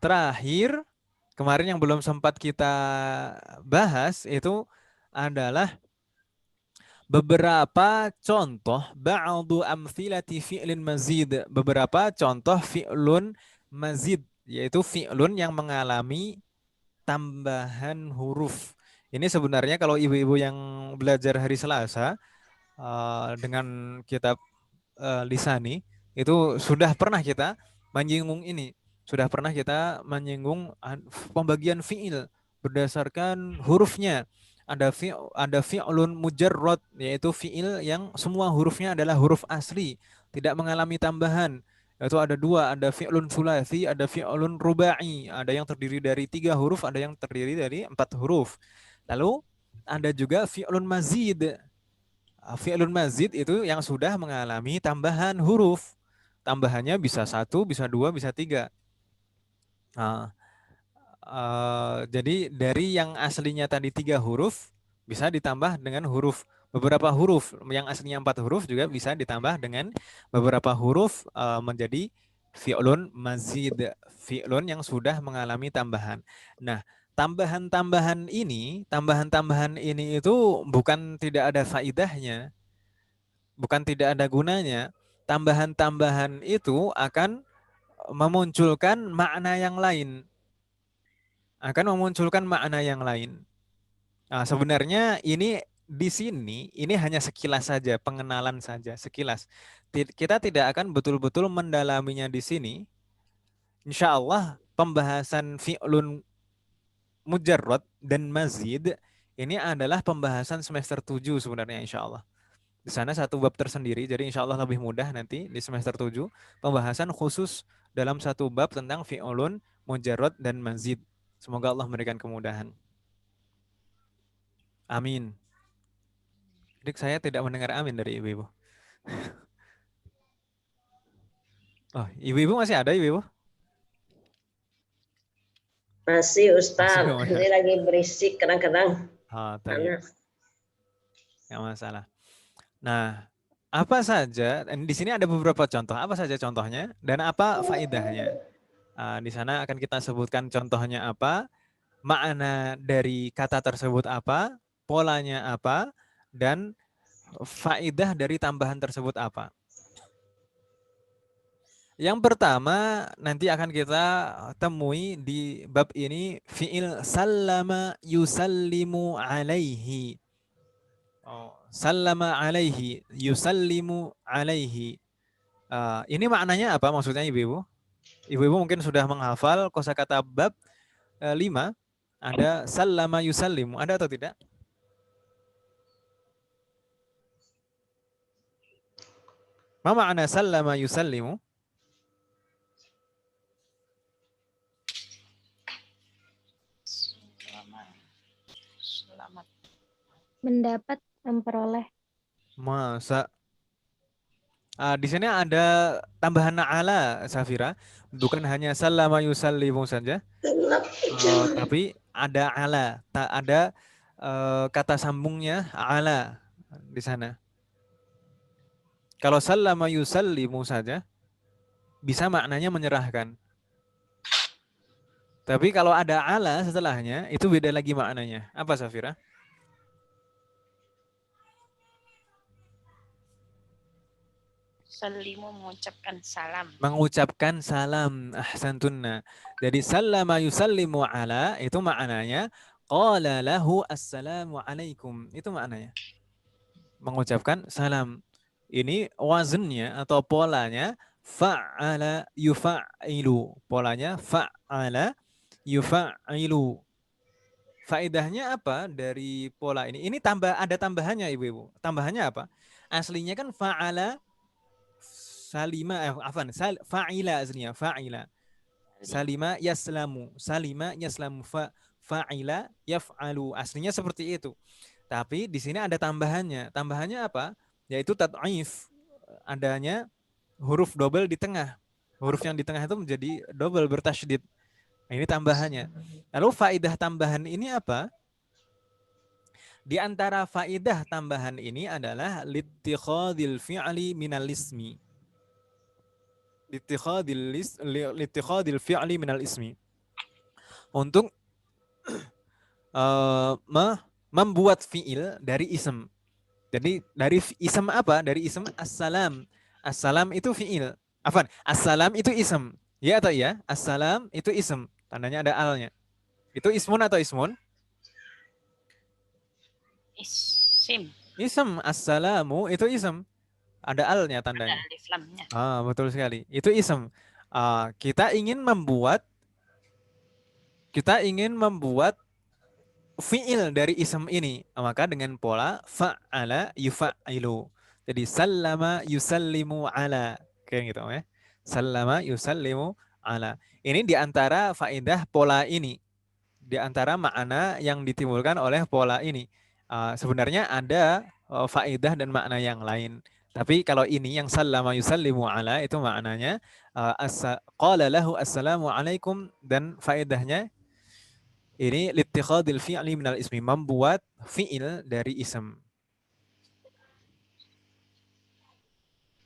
Terakhir, kemarin yang belum sempat kita bahas itu adalah beberapa contoh ba'du amthilati fi'lin mazid, beberapa contoh fi'lun mazid, yaitu fi'lun yang mengalami tambahan huruf. Ini sebenarnya kalau ibu-ibu yang belajar hari Selasa dengan kitab Lisani itu sudah pernah kita menyinggung ini. Sudah pernah kita menyinggung pembagian fi'il berdasarkan hurufnya. Ada fi'lun mujarrad, yaitu fi'il yang semua hurufnya adalah huruf asli, tidak mengalami tambahan. Yaitu ada dua, ada fi'lun sulasi, ada fi'lun rubai. Ada yang terdiri dari 3 huruf, ada yang terdiri dari 4 huruf. Lalu ada juga fi'lun mazid. Fi'lun mazid itu yang sudah mengalami tambahan huruf. Tambahannya bisa 1, bisa 2, bisa 3. Jadi dari yang aslinya tadi 3 huruf bisa ditambah dengan beberapa huruf. Yang aslinya 4 huruf juga bisa ditambah dengan beberapa huruf menjadi fi'lun mazid. Fi'lun yang sudah mengalami tambahan. Nah, tambahan-tambahan ini itu bukan tidak ada faidahnya, bukan tidak ada gunanya. Tambahan-tambahan itu akan memunculkan makna yang lain. Nah, sebenarnya ini di sini ini hanya sekilas saja, pengenalan saja, sekilas. Kita tidak akan betul-betul mendalaminya di sini. Insya Allah pembahasan fi'lun mujarrad dan mazid ini adalah pembahasan semester 7 sebenarnya insya Allah. Di sana satu bab tersendiri, jadi insya Allah lebih mudah nanti di semester 7 pembahasan khusus dalam satu bab tentang fi'lun mujarrad dan mazid. Semoga Allah memberikan kemudahan. Amin. Jadi saya tidak mendengar amin dari ibu-ibu. Oh, ibu-ibu masih ada ibu-ibu? Masih Ustaz, ini lagi berisik kadang-kadang. Nggak masalah. Nah, apa saja, di sini ada beberapa contoh, apa saja contohnya dan apa faedahnya. Di sana akan kita sebutkan contohnya apa, makna dari kata tersebut apa, polanya apa, dan faedah dari tambahan tersebut apa. Yang pertama nanti akan kita temui di bab ini fi'il sallama yusallimu alaihi. Sallama alaihi, yusallimu alaihi. Ini maknanya apa maksudnya ibu-ibu? Ibu-ibu mungkin sudah menghafal kosakata bab 5, ada sallama yusallimu, ada atau tidak? Ma makna sallama yusallimu? Selamat. Mendapat, memperoleh. Masa? Di sini ada tambahan ala, Safira. Bukan hanya sallama yusallimu saja. Tapi ada ala. Ada kata sambungnya ala di sana. Kalau sallama yusallimu saja, bisa maknanya menyerahkan. Tapi kalau ada ala setelahnya, itu beda lagi maknanya. Apa Safira? Yusallimu mengucapkan salam. Mengucapkan salam. Ahsantunna. Jadi sallama yusallimu ala itu maknanya qala lahu assalamu alaikum. Itu maknanya. Mengucapkan salam. Ini wazennya atau polanya fa'ala yufa'ilu. Polanya fa'ala yufa'ilu. Faedahnya apa dari pola ini? Ini ada tambahannya Ibu-ibu. Tambahannya apa? Aslinya kan fa'ala fa'ila aslinya, fa'ila. Salima yaslamu fa'ila yaf'alu. Aslinya seperti itu. Tapi di sini ada tambahannya. Tambahannya apa? Yaitu tad'if. Adanya huruf double di tengah. Huruf yang di tengah itu menjadi double bertasydid. Nah, ini tambahannya. Lalu faidah tambahan ini apa? Di antara faidah tambahan ini adalah littikhadil fi'li minal ismi. Littikhadil fi'li minal ismi. Untuk membuat fi'il dari ism. Jadi dari ism apa? Dari ism assalam. Assalam itu fi'il. Assalam itu ism. Ya atau iya? Assalam itu ism. Tandanya ada alnya. Itu ismun atau ismun? Isim. Ism. Assalamu itu ism. Ada alnya tandanya. Ada alif lamnya. Betul sekali. Itu ism. Kita ingin membuat fi'il dari ism ini. Maka dengan pola fa'ala yufa'ilu. Jadi sallama yusallimu ala. Kayak gitu ya. Sallama yusallimu ala. Ini diantara faedah pola ini. Di antara makna yang ditimbulkan oleh pola ini. Sebenarnya ada faedah dan makna yang lain. Tapi kalau ini yang sallama yusallimu ala itu maknanya qala lahu assalamu alaikum, dan faedahnya ini littikhadil fi'li minal ismi, membuat fi'il dari ism.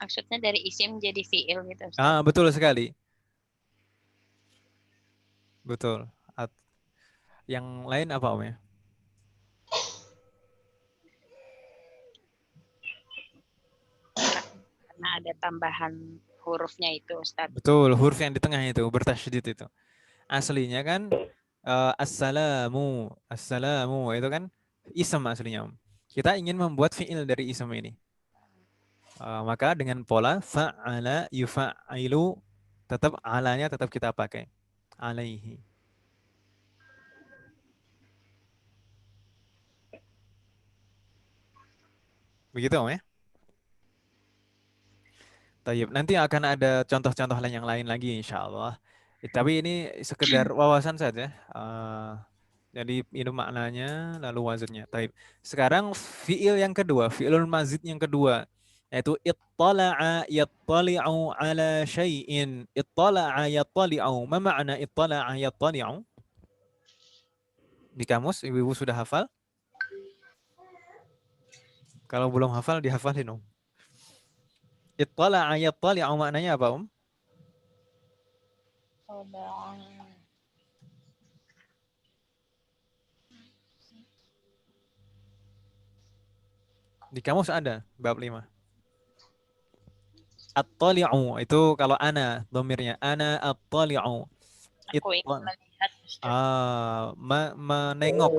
Maksudnya dari isim jadi fi'il gitu. Betul sekali. Betul. Yang lain apa Om ya? Karena ada tambahan hurufnya itu Ustaz. Betul, huruf yang di tengah itu bertasydid itu. Aslinya kan assalamu itu kan ism aslinya Om. Kita ingin membuat fi'il dari ism ini. Maka dengan pola fa'ala yufa'ilu, tetap alanya tetap kita pakai. Alaihi. Begitu Om ya? Tayyib. Nanti akan ada contoh-contoh yang lain lagi insya Allah. Tapi ini sekedar wawasan saja. Jadi ini maknanya lalu wazannya. Tayyib. Sekarang fi'il yang kedua, fi'ilul mazid yang kedua, yaitu ittala'a yattali'u ala syai'in. Ittala'a yattali'u. Ma makna ittala'a yattali'u? Di kamus ibu-ibu sudah hafal? Kalau belum hafal dihafalin Om. Ittala'a yattali'u maknanya apa Om? Di kamus ada bab 5. At-tali'u itu kalau ana, dhamirnya ana at-tali'u. Aku ingin melihat Ustaz. Menengok,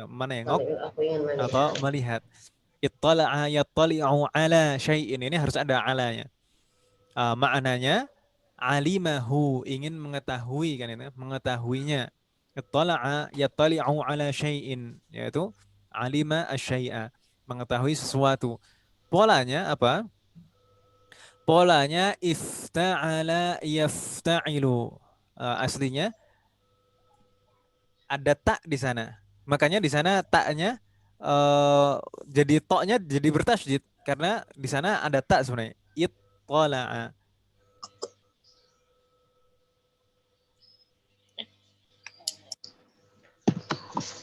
menengok atau melihat. Ittala'a yattali'u ala syai'in, ini harus ada alanya. Maknanya alimahu, ingin mengetahui kan itu, mengetahuinya. Ittala'a yattali'u ala syai'in, yaitu alima asy-syai'a, mengetahui sesuatu. Polanya apa? Polanya ifta'ala yafta'ilu. Aslinya ada tak di sana. Makanya di sana taknya jadi toknya jadi bertasydid karena di sana ada tak sebenarnya. Ittala'a.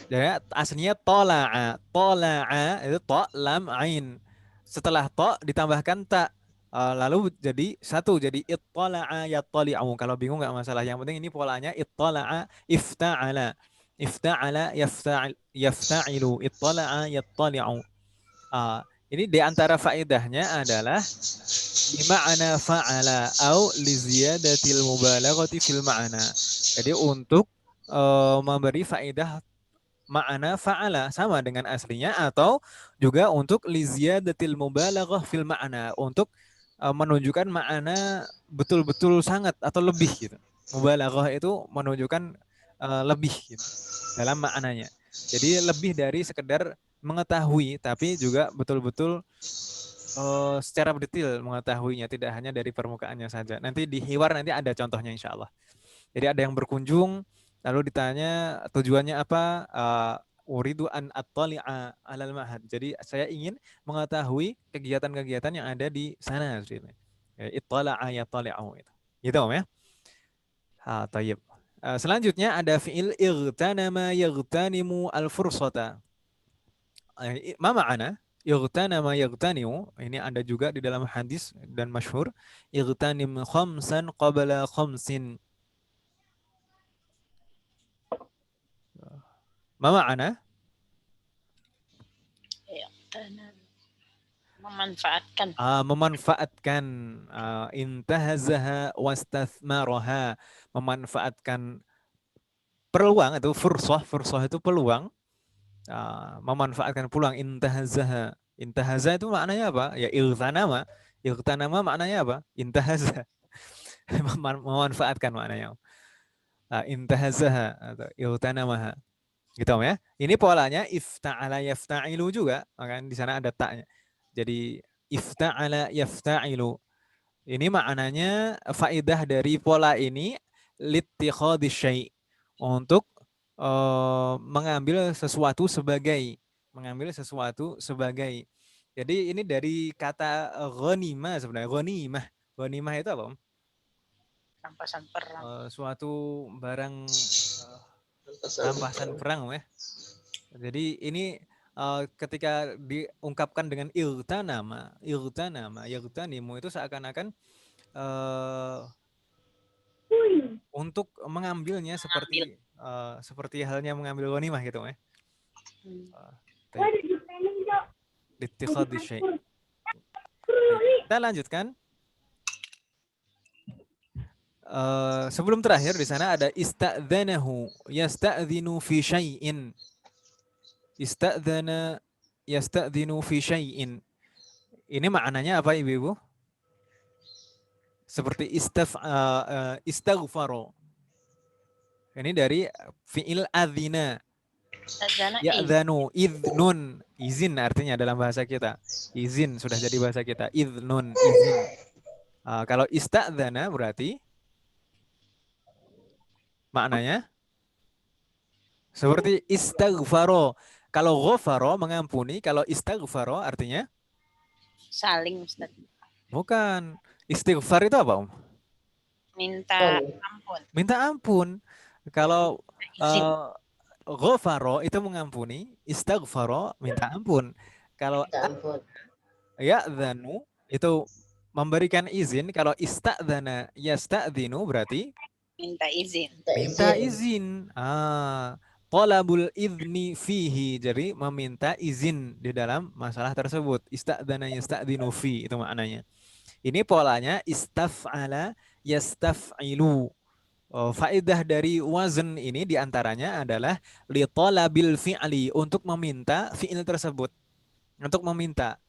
Jadi aslinya tola'a. Tola'a itu to lam ain. Setelah to ditambahkan tak. Lalu jadi satu, jadi ittala'a yattali'u. Kalau bingung nggak masalah, yang penting ini polanya ittala'a ifta'ala. Ifta'ala yafta'ilu. Ittala'a yattali'u. Ini di antara faedahnya adalah ma'ana fa'ala au li ziyadatil mubalaghati fil ma'ana. Jadi untuk memberi faedah makna fa'ala sama dengan aslinya, atau juga untuk liziyadatil mubalaghah fil ma'na, untuk menunjukkan makna betul-betul sangat atau lebih gitu. Mubalaghah itu menunjukkan lebih gitu dalam maknanya. Jadi lebih dari sekedar mengetahui, tapi juga betul-betul secara detail mengetahuinya, tidak hanya dari permukaannya saja. Nanti di hiwar nanti ada contohnya insya Allah. Jadi ada yang berkunjung, lalu ditanya tujuannya apa? Uridu an attali'a alal ma'had. Jadi saya ingin mengetahui kegiatan-kegiatan yang ada di sana. Ittala'a yattali'u. Gitu Om ya. Tayyib. Selanjutnya ada fi'il igtanama yagtanimu al-fursata. Ma ma'ana? Igtanama yagtanimu. Ini ada juga di dalam hadis dan masyhur. Igtanim khamsan qabla khamsin. Ma ma'ana? Ya, memanfaatkan. Memanfaatkan. Intahazaha wastathmaraha. Memanfaatkan peluang itu fursah. Fursah itu peluang. Memanfaatkan peluang. Intahazaha. Intahaza itu maknanya apa? Ya iltanama. Iltanama maknanya apa? Intahaza. Memanfaatkan maknanya. Intahazaha atau iltanamaha. Gitu Om ya. Ini polanya ifta'ala yafta'ilu juga, kan di sana ada ta'nya. Jadi ifta'ala yafta'ilu. Ini maknanya faedah dari pola ini littikhadhi syai', untuk mengambil sesuatu sebagai Jadi ini dari kata ghanimah sebenarnya. Ghanimah itu apa Om? Rampasan perang. Suatu barang rampasan perang Om ya. Jadi ini ketika diungkapkan dengan yagtanimu itu seakan-akan untuk mengambilnya seperti halnya mengambil ghanimah gitu ya. Littikhadhi syai'. Kita lanjutkan. Sebelum terakhir di sana ada ista'dzanahu yasta'dzinu fi syai'in. Ista'dzana yasta'dzinu fi syai'in. Ini maknanya apa Ibu-ibu? Seperti istaghfaro. Ini dari fi'il adzina. Ya'dzanu, idnun, izin artinya dalam bahasa kita. Izin sudah jadi bahasa kita. Idnun, izin. Kalau ista'dzana berarti maknanya seperti istaghfaro. Kalau ghafaro mengampuni, kalau istaghfaro artinya Saling, Ustaz. bukan. Istighfar itu apa Om? Minta ampun. Minta ampun. Kalau ghafaro itu mengampuni, istaghfaro minta ampun. Kalau ya'dzanu itu memberikan izin, kalau ista'dzana yasta'dzinu berarti Minta izin. minta izin. Talabul idzni fihi, jadi meminta izin di dalam masalah tersebut. Ista'dzana yasta'dzinu fi itu maknanya. Ini polanya istaf'ala yastaf'ilu. Faedah dari wazn ini diantaranya adalah li talabil fi'li, untuk meminta fi'il tersebut. Untuk meminta.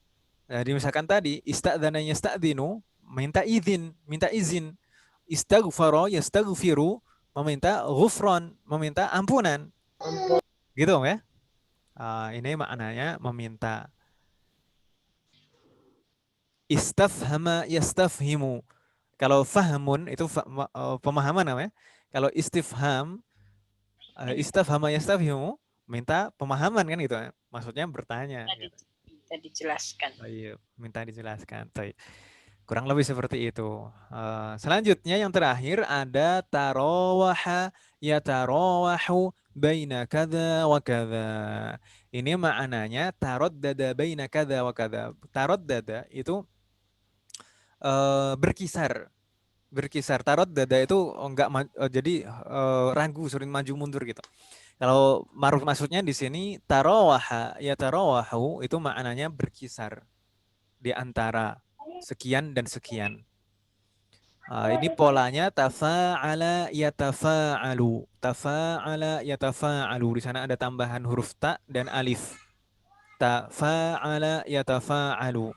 Jadi misalkan tadi ista'dzana yasta'dzinu, minta izin. Istaghfara yastaghfiru, meminta ghufran, meminta ampunan. Gitu Om ya. Ini maknanya meminta. Istafhama yastafhimu. Kalau fahmun itu pemahaman namanya. Kalau istifham, istafhama yastafhimu, minta pemahaman kan gitu. Maksudnya bertanya. Minta dijelaskan. Iya, minta dijelaskan. Kurang lebih seperti itu. Selanjutnya yang terakhir ada tarawaha yatarawahu baina kadza wa kadza. Ini maknanya taraddada baina kadza wa kadza. Taraddada itu berkisar. Taraddada itu enggak jadi ragu, sering maju mundur gitu. Kalau maksudnya di sini tarawaha yatarawahu itu maknanya berkisar di antara sekian dan sekian. Ini polanya tafa'ala yatafa'alu. Tafa'ala yatafa'alu. Di sana ada tambahan huruf ta dan alif. Tafa'ala yatafa'alu.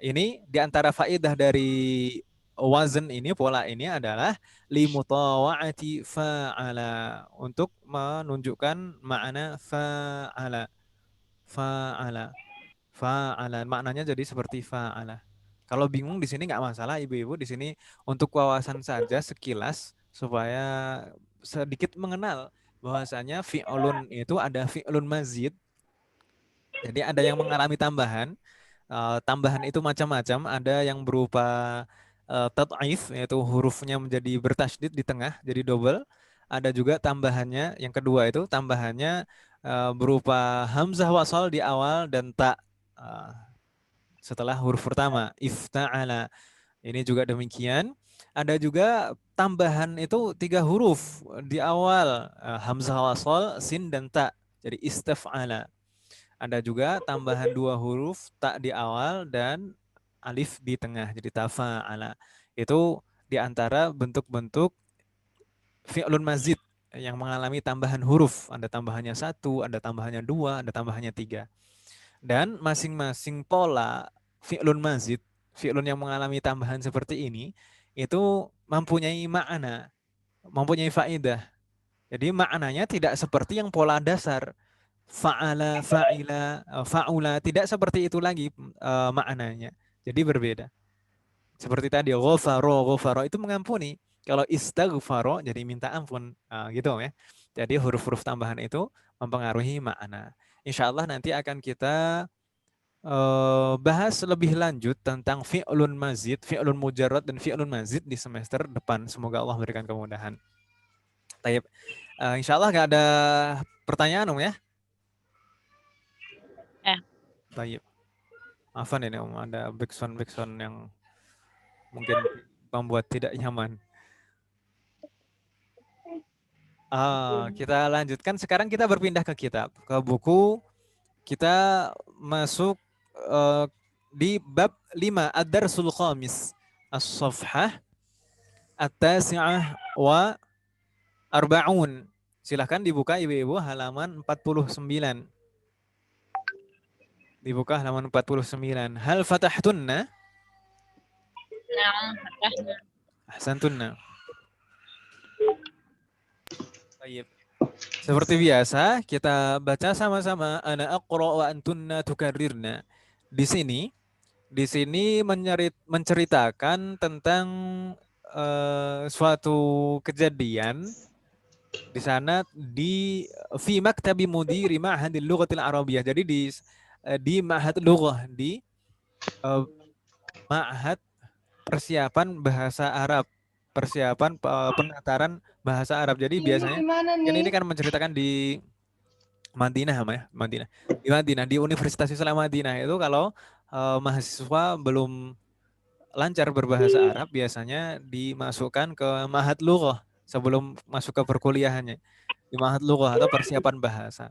Ini di antara faedah dari wazn ini, pola ini adalah limutawa'ati fa'ala, untuk menunjukkan makna fa'ala. Fa'ala. Fa'ala. Maknanya jadi seperti fa'ala. Kalau bingung di sini nggak masalah ibu-ibu, di sini untuk wawasan saja sekilas supaya sedikit mengenal bahwasanya fi'lun itu ada fi'lun mazid. Jadi ada yang mengalami tambahan. Tambahan itu macam-macam, ada yang berupa tat'if, yaitu hurufnya menjadi bertasydid di tengah, jadi double. Ada juga tambahannya, yang kedua itu tambahannya berupa hamzah wasal di awal dan ta setelah huruf pertama, ifta'ala. Ini juga demikian. Ada juga tambahan itu 3 huruf di awal, hamzah wasal, sin dan ta, jadi istaf'ala. Ada juga tambahan 2 huruf ta di awal dan alif di tengah, jadi tafa'ala. Itu di antara bentuk-bentuk fi'lun mazid yang mengalami tambahan huruf. Ada tambahannya 1, ada tambahannya 2, ada tambahannya 3. Dan masing-masing pola fi'lun mazid, fi'lun yang mengalami tambahan seperti ini, itu mempunyai makna, mempunyai faedah. Jadi maknanya tidak seperti yang pola dasar. Fa'ala, fa'ila, fa'ula, tidak seperti itu lagi maknanya. Jadi berbeda. Seperti tadi, ghafaro itu mengampuni. Kalau istaghfaro jadi minta ampun, gitu ya. Jadi huruf-huruf tambahan itu mempengaruhi makna. Insya Allah nanti akan kita bahas lebih lanjut tentang fi'lun mazid, fi'lun mujarrad, dan fi'lun mazid di semester depan. Semoga Allah memberikan kemudahan. Taib. Insya Allah nggak ada pertanyaan ya. Baik. Maafan ini ada backsound yang mungkin membuat tidak nyaman. Kita lanjutkan. Sekarang kita berpindah ke kitab, ke buku. Kita masuk di bab 5, ad-darsul khamis, as-safhah at-tasi'ah wa arba'un. Silahkan dibuka ibu-ibu halaman 49. Dibuka halaman 49. Hal fatahtunna? Na'am, fatahna. Ahsantunna. Baik. Seperti biasa, kita baca sama-sama. Ana aqra wa antunna tukarrirna. Di sini menceritakan tentang suatu kejadian di sana fi maktabi mudiri ma'hadil lughatil arabiyyah. Jadi di ma'had lughah, di ma'had persiapan bahasa Arab, persiapan penataran bahasa Arab. Jadi biasanya ini kan menceritakan di Madinah, Madinah. Di Madinah, di Universitas Islam Madinah itu kalau mahasiswa belum lancar berbahasa Arab biasanya dimasukkan ke ma'had lughah sebelum masuk ke perkuliahannya. Di ma'had lughah atau persiapan bahasa.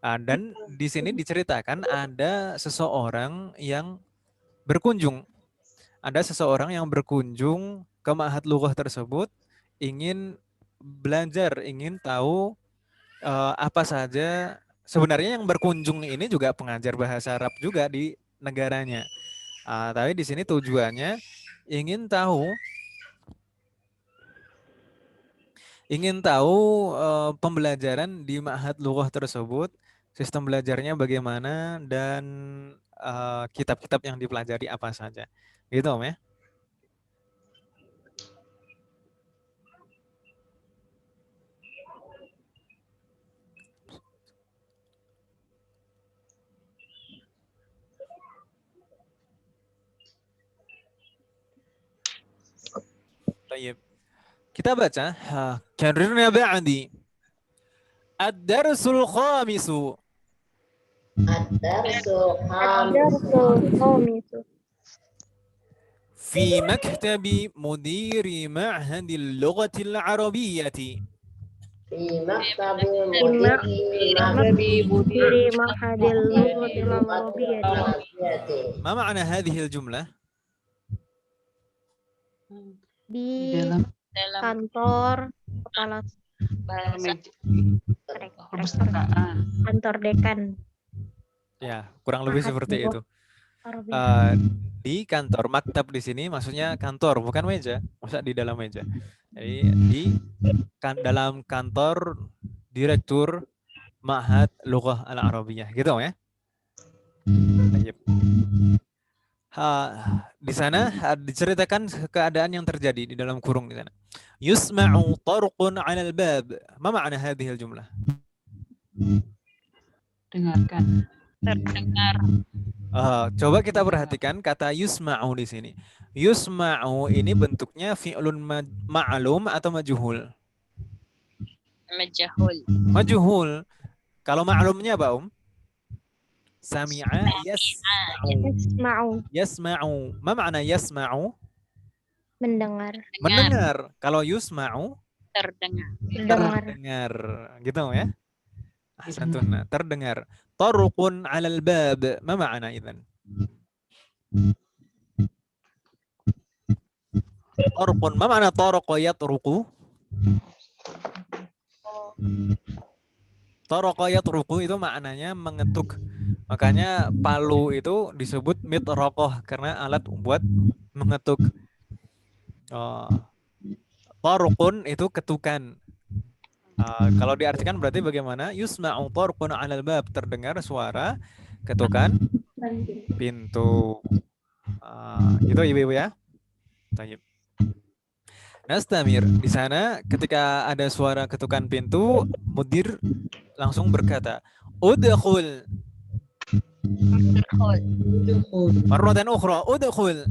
Dan di sini diceritakan ada seseorang yang berkunjung. Ada seseorang yang berkunjung ke ma'had lughah tersebut, ingin belajar, ingin tahu apa saja. Sebenarnya yang berkunjung ini juga pengajar bahasa Arab juga di negaranya. Tapi di sini tujuannya ingin tahu pembelajaran di ma'had lughah tersebut, sistem belajarnya bagaimana, dan kitab-kitab yang dipelajari apa saja. Gitu Om ya. Baik. Kita baca. Karrirna ba'di. Ad-darsul khamisu. Ad-darsul khamisu. في مكتب مدير معهد اللغة العربية. في مكتب مدير معهد اللغة العربية. ما معنى هذه الجملة؟ Di dalam dalam kantor kepala bahasa meja rektor, perpustakaan. kantor dekan. Ya, kurang lebih Mahat seperti Dewa. itu. Arabiah. Di kantor, maktab di sini maksudnya kantor, bukan meja. Masa di dalam meja. Jadi di dalam kantor direktur Ma'had Lughah Al-Arabiyah, gitu ya. Baik. Di sana diceritakan keadaan yang terjadi di dalam kurung di sana. Yusma'u tarqun 'ala al-bab. Ma ma'na hadhihi al-jumlah? Dengarkan. terdengar Coba kita perhatikan kata yusma'u di sini. Yusma'u ini bentuknya fi'lun ma'lum atau majhul? majhul. Majhul. Kalau ma'lumnya apa, Sami'a yasma'u. Yasma'u, Yasma'u. Ma ma'na yasma'u? mendengar. Mendengar. Kalau yusma'u? Terdengar. Mendengar. Dengar. Gitu ya. Ahsantun. Terdengar. Tarqun 'alal bab. Ma ma'na idzan? Tarqun. Ma ma'na taraqa yatruqu? Taraqa yatruqu itu maknanya mengetuk. Makanya palu itu disebut mitraqah karena alat buat mengetuk. Tarqun itu ketukan. Kalau diartikan berarti bagaimana? Yusma'u tarqun 'alal bab, terdengar suara ketukan pintu. Gitu ibu-ibu ya. Baik. Nastamir. Di sana ketika ada suara ketukan pintu, mudir langsung berkata, "Udkhul." Marratan ukhra, udkhul.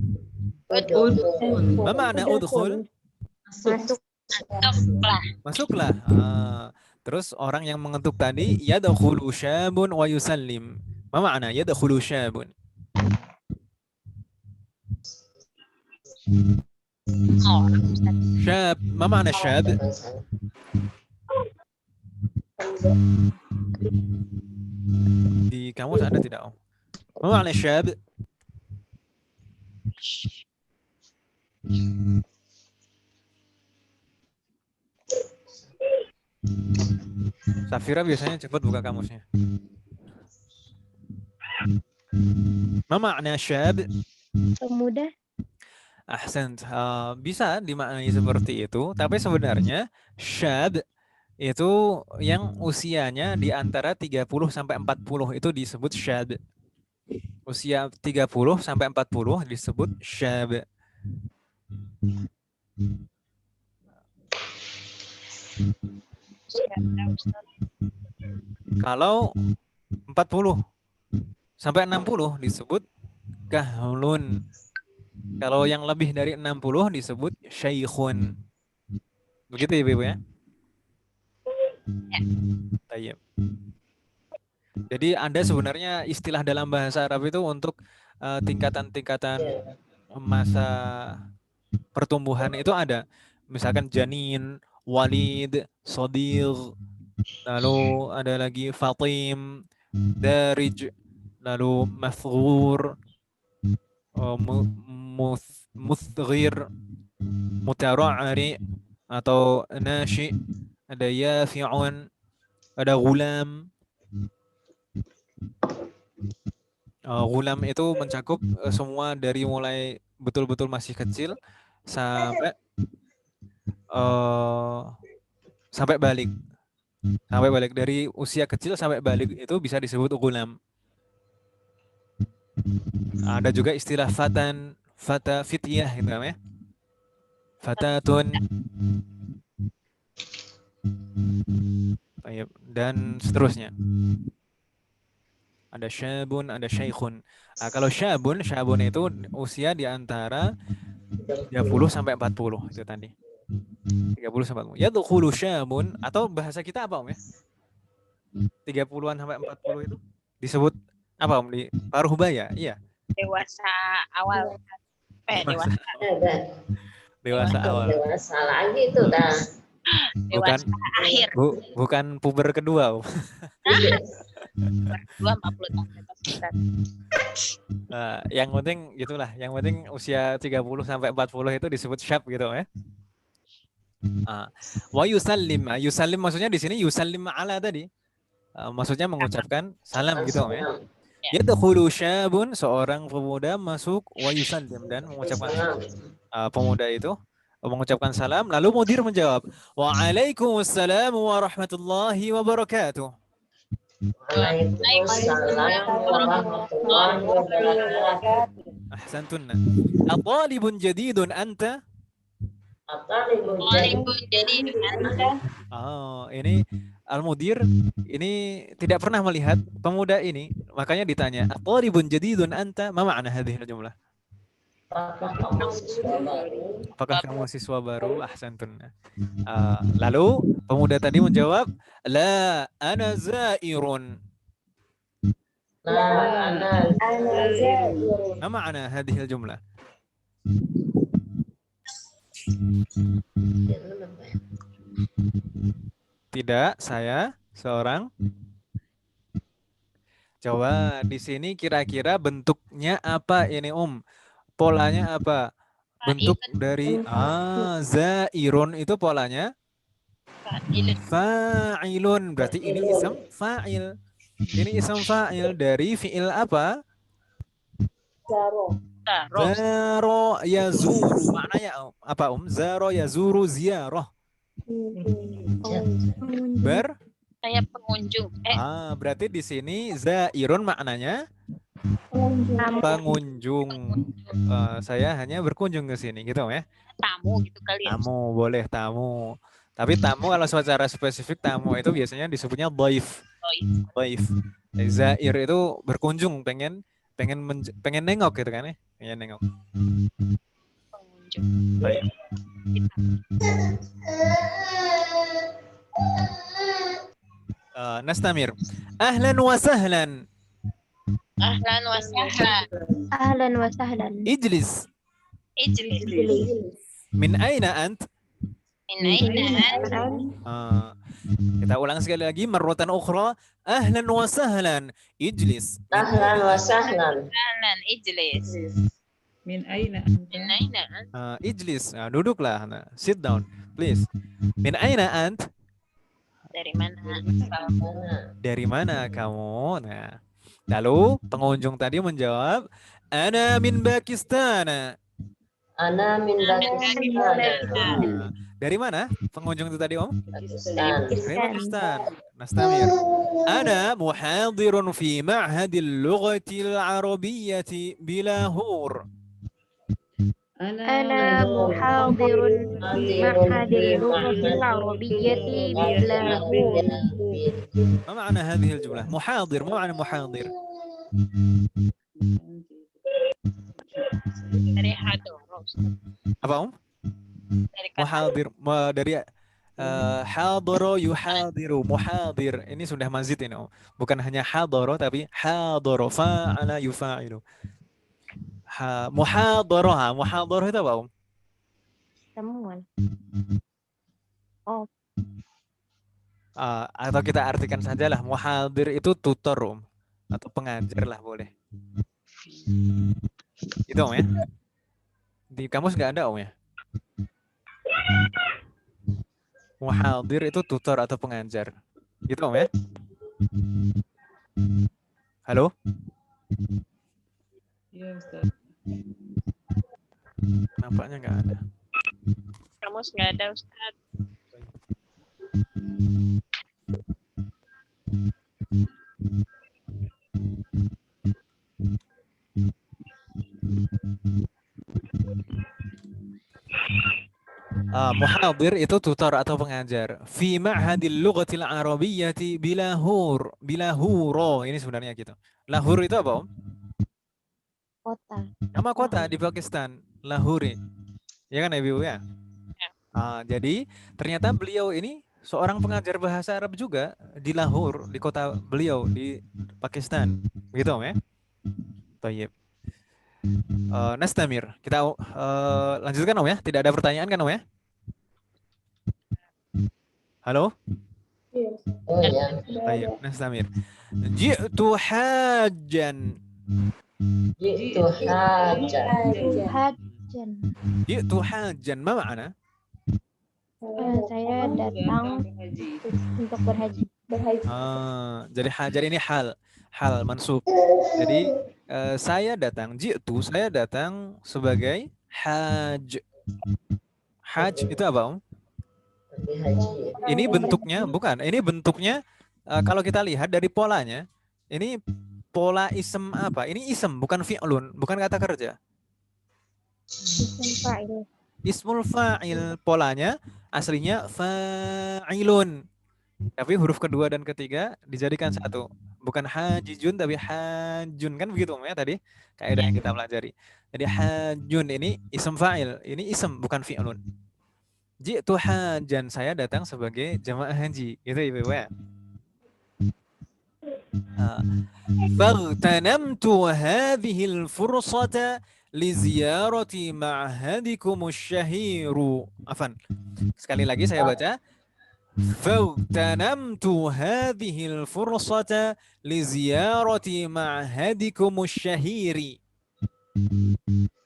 Ma ma'na udkhul? Masuk. Masuklah. Terus orang yang mengetuk tadi, yadkhulu syabun wa yusallim. Ma ma'na yadkhulu syabun? Syab. Ma ma'na syab? Di kamus ada tidak, Om? Ma ma'na syab? Safira biasanya cepat buka kamusnya. Ma ma'na syab? Pemuda. Ahsan. Bisa dimaknai seperti itu, tapi sebenarnya syab itu yang usianya di antara 30 sampai 40 itu disebut syab. Usia 30 sampai 40 disebut syab. Kalau 40 sampai 60 disebut kahlun. Kalau yang lebih dari 60 disebut syaikhun. Begitu ya, Ibu ya? Tayyib. Jadi ada sebenarnya istilah dalam bahasa Arab itu untuk tingkatan-tingkatan masa pertumbuhan itu ada. Misalkan janin, walid, sodir, lalu ada lagi fatim, darij, lalu mafghur, musghir, mutara'ari, atau nashi, ada yafi'un, ada gulam. Gulam itu mencakup semua dari mulai betul-betul masih kecil sampai sampai balik. Sampai balik, dari usia kecil sampai balik itu bisa disebut gulam. Ada juga istilah fatan, fata, fityah gitu namanya. Fatatun. Dan seterusnya. Ada syabun, ada syaikhun. Kalau syabun itu usia di antara 30 sampai 40 itu tadi. 30 sampai 40. Yadkhulu syabun, atau bahasa kita apa, Om ya? 30-an sampai 40 itu disebut apa, Om, di paruh baya? Iya. Dewasa awal. Dewasa awal. Dewasa lagi itu dah. Dewasa akhir. Bukan puber kedua, Om. 2 40 tahun. Yang penting gitulah, yang penting usia 30 sampai 40 itu disebut syab gitu ya. Wa yusallim. Yusallim maksudnya di sini yusallim ala tadi. Maksudnya mengucapkan salam gitu ya. Yadkhulu syabun, seorang pemuda masuk, wa yusallim, dan mengucapkan pemuda itu mengucapkan salam, lalu mudir menjawab, waalaikumsalam warahmatullahi wabarakatuh. Waalaikumsalam warahmatullahi wabarakatuh. Ahsantunna. At-talibun jadidun anta. At-talibun jadidun anta. Ini al-mudir ini tidak pernah melihat pemuda ini, makanya ditanya, at-talibun jadidun anta, ma ma'na hadhihi al-jumlah? Apakah kamu siswa baru? Ahsantunna. Lalu pemuda tadi menjawab, la ana zairun. La ana zairun. Ma ma'na hadhihi al-jumlah? Tidak, saya seorang. Coba di sini kira-kira bentuknya apa ini, Polanya apa? Bentuk dari zairun itu polanya fa'ilun. Berarti ini ism fa'il. Ini ism fa'il dari fi'il apa? Zaro yazuru. Maknanya apa, Zaro yazuru ziyarah. Kayak pengunjung. Berarti di sini zairun maknanya pengunjung. Saya hanya berkunjung ke sini gitu ya. Tamu gitu kali ya. Tamu, boleh tamu. Tapi tamu kalau secara spesifik tamu itu biasanya disebutnya dhaif. Dhaif. Zair itu berkunjung, pengen nengok gitu kan ya. Pengen nengok. Pengunjung. Baik. Nastamir. Ahlan wa sahlan. Ahlan wa sahlan. Ahlan wa sahlan. Ijlis. Min aina ant? Min aina ant? Kita ulang sekali lagi, marratan ukhra. Ahlan wa sahlan. Ijlis. Ahlan wa sahlan. Ahlan, ijlis. Min aina Min aina ant? Ijlis. Duduklah. Sit down, please. Min aina ant? Dari mana? Dari mana kamu? Nah, lalu pengunjung tadi menjawab, ana min Pakistan. Ana min Pakistan. Dari mana pengunjung itu tadi, Pakistan. Dari Pakistan. Nastamir. Ana muhadirun fi ma'hadil lughatil arabiyyati bilahur. أنا محاضر معهد اللغة العربية بلاهور. ما معنى هذه الجملة؟ محاضر، ما معنى محاضر؟ Dari hadoro. Apa, Dari kata Muhadir dari hadoro yuhadiru, muhadir. Ini sudah mazid ini, bukan hanya hadoro tapi hadoro, fa'ala yufa'ilu. Muhadoroh itu apa, Temuan. Atau kita artikan sajalah, muhadir itu tutor, atau pengajar lah, boleh. Itu ya. Di kamus nggak ada ya. Muhadir itu tutor atau pengajar. Gitu ya. Halo? Iya, Ustaz. Nampaknya nggak ada. kamus nggak ada, Ustaz. Muhadir itu tutor atau pengajar. Fi ma'hadil lughatil arabiyyati bilahur. Bilahuro. Ini sebenarnya gitu. Lahur itu apa, Kota. Nama kota di Pakistan. Lahuri. Ya kan, Ibu ya? Jadi ternyata beliau ini seorang pengajar bahasa Arab juga di Lahore, di kota beliau di Pakistan. Gitu ya? Tayyib. Nastamir. Kita lanjutkan ya. Tidak ada pertanyaan kan ya? Halo? Oh ya. Tayyib. Nastamir. Ji'tu hajjan. Jitu hajan. Hajan. Ji'tu hajan. Ma ma'ana? Saya datang untuk berhaji. Jadi hajar ini hal mansub. Jadi saya datang, ji'tu, saya datang sebagai haj. Haj itu apa, Om? Ini bentuknya, bukan, ini bentuknya kalau kita lihat dari polanya, ini pola isem apa? Ini isem, bukan fi'lun, bukan kata kerja. Isim fa'il. Ismul fa'il, polanya aslinya fa'ilun. Tapi huruf kedua dan ketiga dijadikan satu. Bukan hajijun tapi hajun, kan begitu Om ya tadi kaidah yang kita pelajari. Jadi hajun ini ism fa'il, ini ism bukan fi'lun. Ji'tu hajan, saya datang sebagai jamaah haji. Gitu Ibu ya. Faghtanamtu hadhil fursata li ziyarati ma'hadikum asy-syahiru. Afan. Sekali lagi saya baca. Faghtanamtu hadhil fursata li ziyarati ma'hadikum asy-syahiri.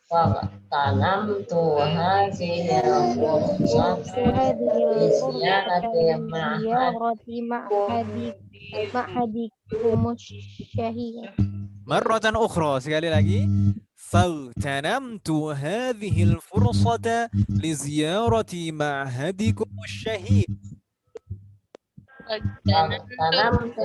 Faghtanamtu hadhil fursata li ziyarati ma'hadikum syahir. Marratan ukhra, sekali lagi. Faghtanamtu hadhil fursata li ziyarati ma'hadikum asy-syahir. Faghtanamtu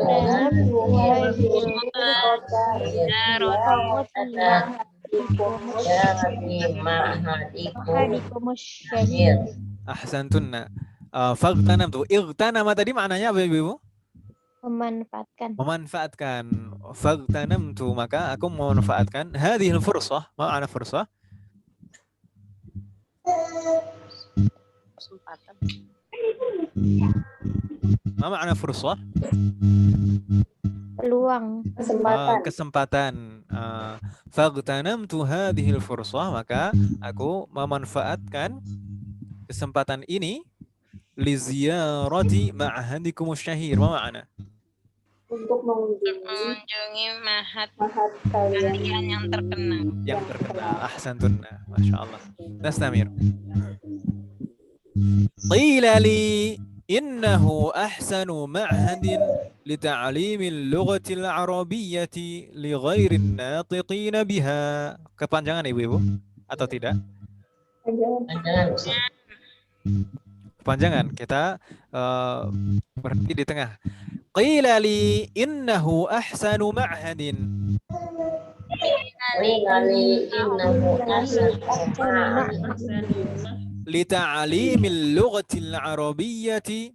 Ahsantunna. Faghtanamtu. Igtanama tadi maknanya apa Ibu? Memanfaatkan. Memanfaatkan. Faghtanamtu, maka aku memanfaatkan hadhil fursah. Ma ma'na fursah? Kesempatan. Ma ma'na fursah? Peluang. Kesempatan. Faghtanamtu hadhil fursah, maka aku memanfaatkan kesempatan ini li ziyarati ma'hadikum asy-syahir. Ma ma'na? untuk Mengunjungi mahat kalian yang terkenal. Yang terkenal. Ahsantunna. Masya Allah. Nastamir. Qila li innahu ahsanu ma'hadin li ta'limil lughatil arabiyyati li ghairin natiqina biha. Kepanjangan Ibu-ibu atau tidak? Kepanjangan. Kita berhenti di tengah. Qila li innahu ahsanu ma'hadin. Li ta'limil lughatil arabiyyati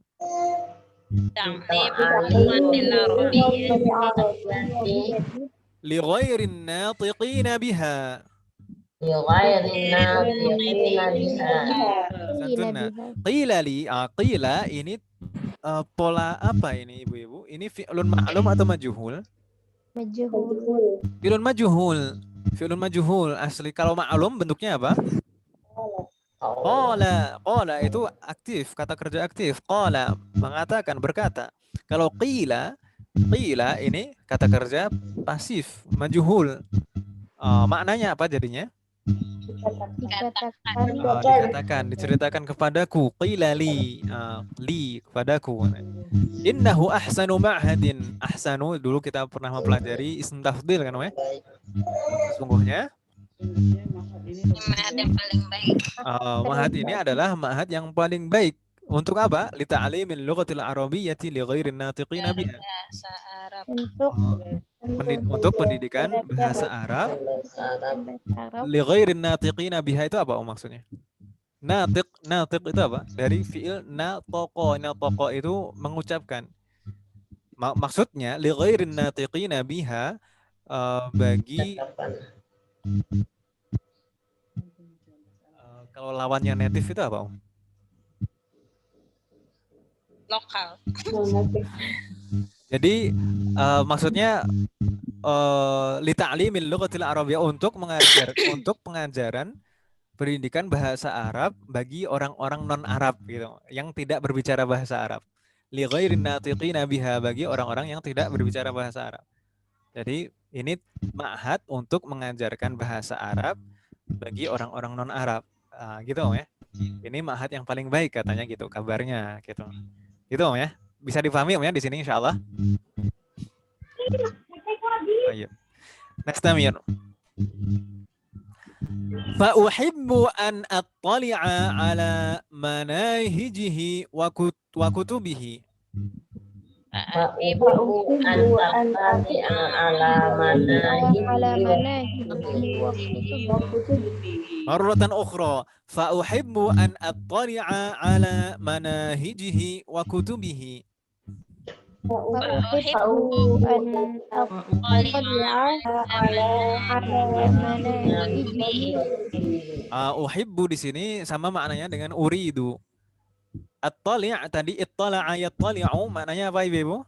li ghairin natiqina biha. Qila li, qila ini pola apa ini Ibu-ibu? Ini fi'lun ma'lum atau majhul? Majhul. Fi'lun majhul. Fi'lun majhul. Asli kalau ma'lum bentuknya apa? Qala. Qala itu aktif, kata kerja aktif. Qala mengatakan, berkata. Kalau qila, qila ini kata kerja pasif, majhul. Maknanya apa jadinya? Dikatakan, diceritakan kepadaku. Qila li, li kepadaku. Innahu ahsanu ma'hadin. Ahsanu dulu kita pernah mempelajari ism tafdhil kan, sesungguhnya Ma'had yang paling baik. ma'had ini adalah ma'had yang paling baik. Untuk apa? Li ta'limil lughatil arabiyyati li ghairin natiqina biha. Bahasa Arab. Untuk pendidikan bahasa Arab li ghairin natiqina biha itu apa maksudnya? Natiq itu apa? Dari fiil nataqa. Nataqa itu mengucapkan. Maksudnya li ghairin natiqina biha bagi kalau lawannya native itu apa, Om? Lokal. Jadi maksudnya li ta'limil lughatil arabiyyah untuk pengajaran pendidikan bahasa Arab bagi orang-orang non-Arab gitu, yang tidak berbicara bahasa Arab. Li ghairin natiqina biha, bagi orang-orang yang tidak berbicara bahasa Arab. Jadi Ini ma'had untuk mengajarkan bahasa Arab bagi orang-orang non-Arab. Gitu Om ya. Ini ma'had yang paling baik katanya gitu, kabarnya gitu. Gitu Om ya. Bisa dipahami Om ya di sini insyaallah. Ayo. Nastamir. Fa uhibbu an attali'a ala manahijihi wa kutubihi. Fa'uhibbu an tattabi'a ala manahijihi wa kutubihi. Marratan ukhra. Fa uhibbu an attali'a ala manahijihi wa kutubihi. Fa'uhibbu an attali'a ala manahijihi. Uhibbu di sini sama maknanya dengan uridu. At-tali' tadi ittala'a yattali'u maknanya apa Ibu?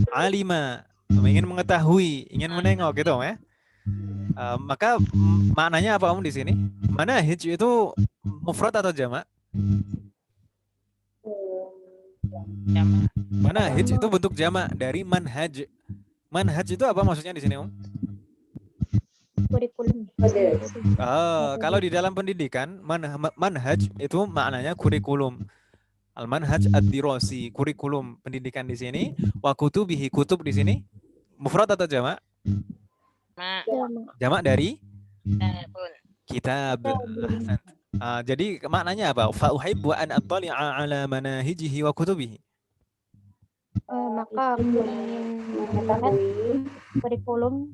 Alima, ingin mengetahui, ingin menengok gitu ya. Maka maknanya apa Om di sini? Manahij itu mufrad atau jamak? Jamak. Manahij itu bentuk jamak dari manhaj. Manhaj itu apa maksudnya di sini Om? Kurikulum. Kalau di dalam pendidikan manhaj itu maknanya kurikulum. Al-manhaj ad-dirasi, kurikulum pendidikan di sini. Wa kutubihi, kutub di sini mufrad atau jamak? Jamak dari kitab. Jadi maknanya apa? Fa uhibbu an attali'a ala manahijihi wa kutubihi. Maka aku ingin melihat kurikulum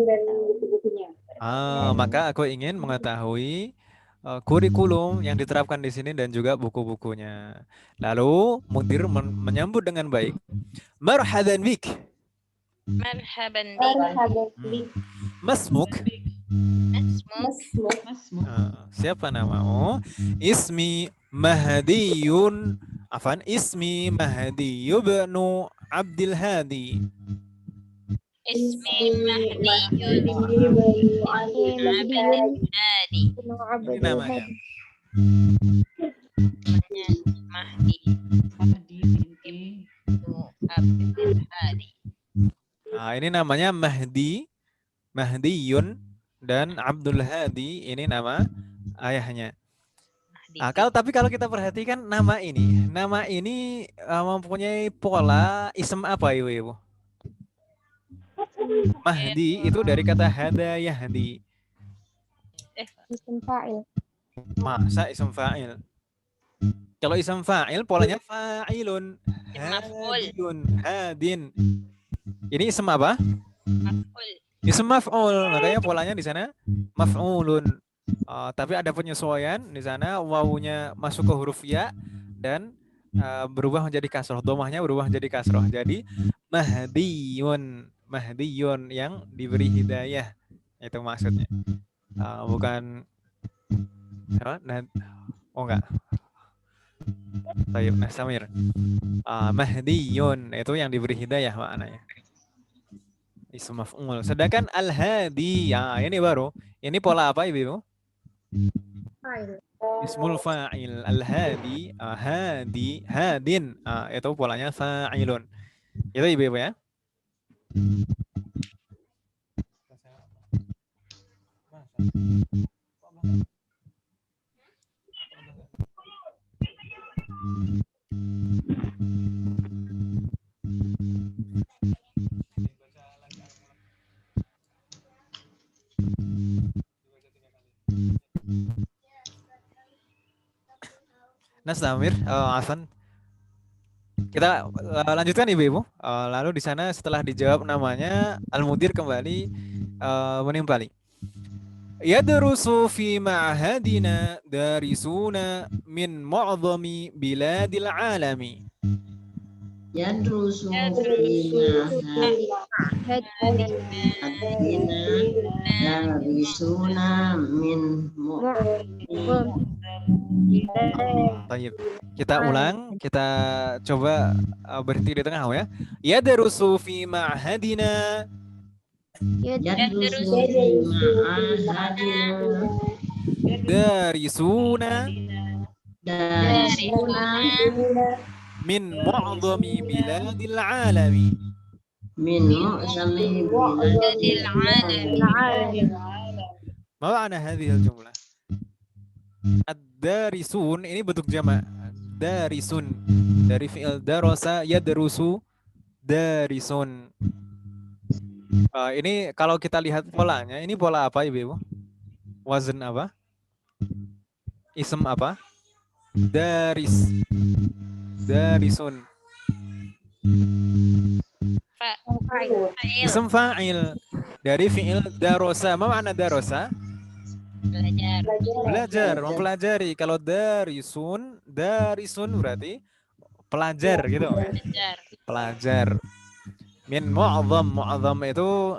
dan buku-bukunya. Maka aku ingin mengetahui kurikulum yang diterapkan di sini dan juga buku-bukunya. Lalu mudir menyambut dengan baik. Marhaban bik. Marhaban bik. Masmuk. Siapa namamu? Ismi Mahdiyun. Ismi Mahdi ibn Abdul Hadi. Ismi Mahdiyun Ini namanya. Mahdi Abdul Hadi. Ini namanya Mahdi, Mahdiyun dan Abdul Hadi. Ini nama ayahnya. Tapi kalau kita perhatikan nama ini mempunyai pola ism apa Ibu? Mahdi itu dari kata hada yahdi. Ism fa'il. Masa ism fa'il? Kalau ism fa'il polanya fa'ilun, hadiyun, hadin. Ini ism apa? Maf'ul. Ism maf'ul. Makanya polanya di sana maf'ulun. Tapi ada penyesuaian di sana, wawunya masuk ke huruf ya dan berubah menjadi kasroh, domahnya berubah menjadi kasroh. Jadi Mahdiyun yang diberi hidayah, itu maksudnya. Bukan enggak. Tayyib Nastamir. Mahdiyun itu yang diberi hidayah maknanya. Ism maf'ul. Sedangkan al-hadi, ini baru. Ini pola apa Ibu? Ismul fa'il. Al-hadi, hadin. Itu polanya fa'ilun. Itu Ibu ya. Nastamir, Afan. Kita lanjutkan Ibu. Lalu di sana setelah dijawab namanya, Al-Mudir kembali menimpali. Yadrusu fi ma'hadina darisuna min mu'zami biladil alami. Yadrusu fi ma'hadina darisuna min Baik. Kita ulang, kita coba berhenti di tengah ya. Yadrusu fi ma'hadina. Yadrusu fi ma'hadina Darisuna min mu'adhami biladil alami. Min mu'zami biladil alamin. Ma ma'na hadhil jumlah? Ad-darisun ini bentuk jamak. Darisun dari fi'il darasa yadrusu darisun. Ini kalau kita lihat polanya, ini pola apa Ibu? Wazn apa? Ism apa? Darisun. Ism fa'il dari fi'il darosa. Ma makna darosa? Belajar, mempelajari. Kalau darisun berarti pelajar gitu ya. Pelajar. Min mu'adham itu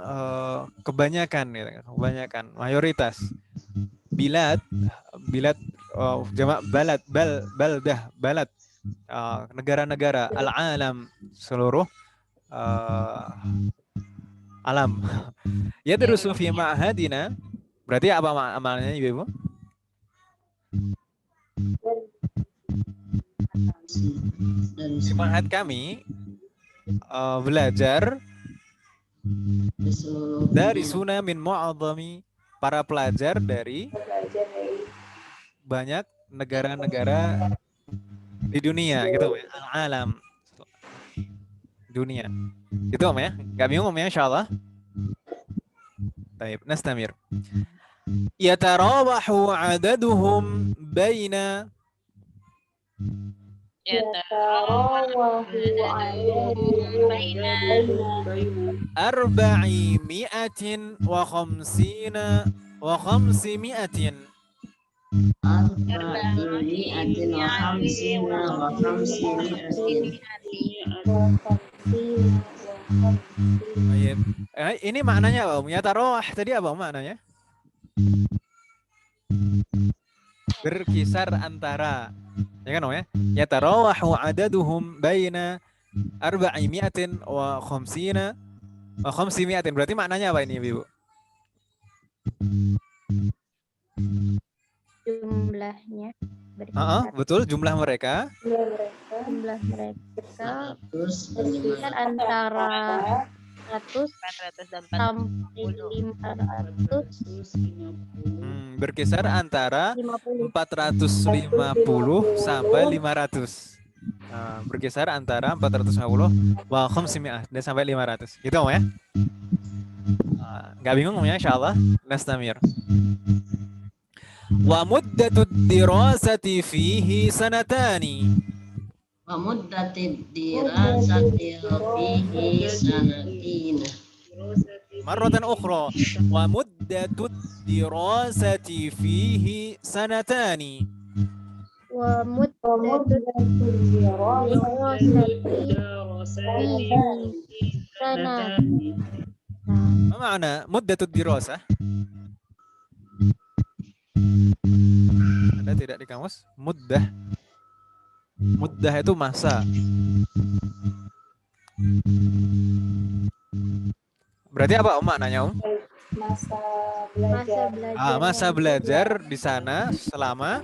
kebanyakan gitu, kebanyakan, mayoritas. Bilad jamak balad, negara-negara, al-alam, seluruh alam. Ya terus fi ma'hadina, berarti apa maknanya Ibu? Di ma'had kami belajar dari suna min mu'adhami, para pelajar dari banyak negara-negara di dunia gitu ya, alam dunia. Itu Om ya? Gak bingung Om ya insyaallah. Baik, nastamir. Yatarawahu adaduhum baina arba'i mi'atin wa khamsina wa khamsimi'atin. Ini maknanya apa Om? Yatarawah tadi apa maknanya? Berkisar antara, ya kan Om ya? Yatarawahu adaduhum baina arba'i mi'atin wa khamsina wa khamsimi'atin. Berarti maknanya apa ini Ibu? Jumlahnya Betul, jumlah mereka berkisar antara 100 sampai 500. Berkisar antara 450 sampai 500. Berkisar antara 450 wa khamsimi'ah dan sampai 500. Gitu Om ya? Gak bingung Om ya insyaallah. Nastamir. Wa muddatud dirasati fihi sanatani. Wa muddatid dirasati fihi sanatin. Marratan ukhra. Wa muddatud dirasati fihi sanatani. Wa muddatud dirasati fihi sanatani. Ma makna muddatud dirasah? Ada tidak di kamus? Muddah. Muddah itu masa. Berarti apa Om maknanya Om? Masa belajar di sana selama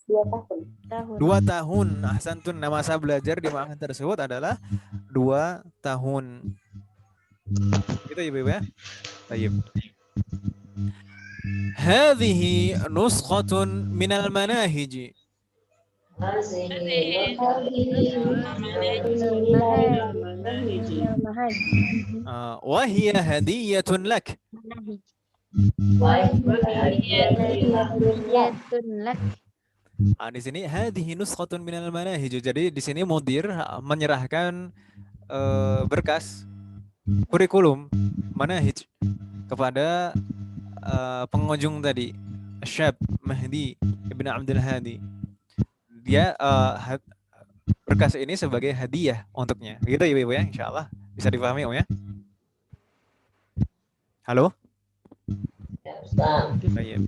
2 tahun. Ahsantun. Nah, masa belajar di ma'had tersebut adalah 2 tahun. Gitu Ibu ya. Baik. Hadhihi nuskhatun minal manahij. Wa hiya hadiyatun lak. Di sini hadhihi nuskhatun minal manahij. Jadi di sini mudir menyerahkan berkas kurikulum manahij kepada pengunjung tadi, Syab Mahdi Ibn Abdul Hadi. Dia berkas ini sebagai hadiah untuknya. Begitu Ibu ya, insyaallah bisa dipahami Om ya. Halo? Ya, Ustaz. Baik.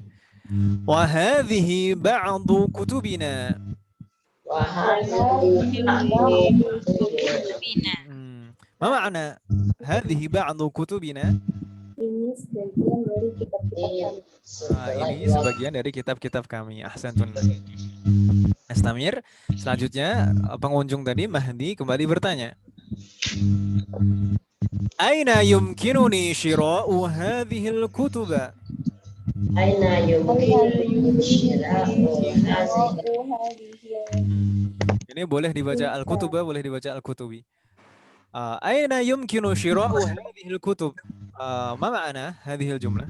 Wa hadhihi ba'du kutubina. Wa hadhihi ba'du Ma ma'na hadhihi ba'du kutubina? ini sebagian dari kitab-kitab kami. Ini sebagian dari kitab-kitab kami. Ahsantun. Astamir. Selanjutnya pengunjung tadi Mahdi kembali bertanya. Aina yumkinuni shira'u hadhil kutuba? Aina yumkinu syira'u Ini boleh dibaca al-kutuba, boleh dibaca al-kutubi. Aina yumkinu shira'u hadhil kutub? Ma ma'ana hadhil jumlah?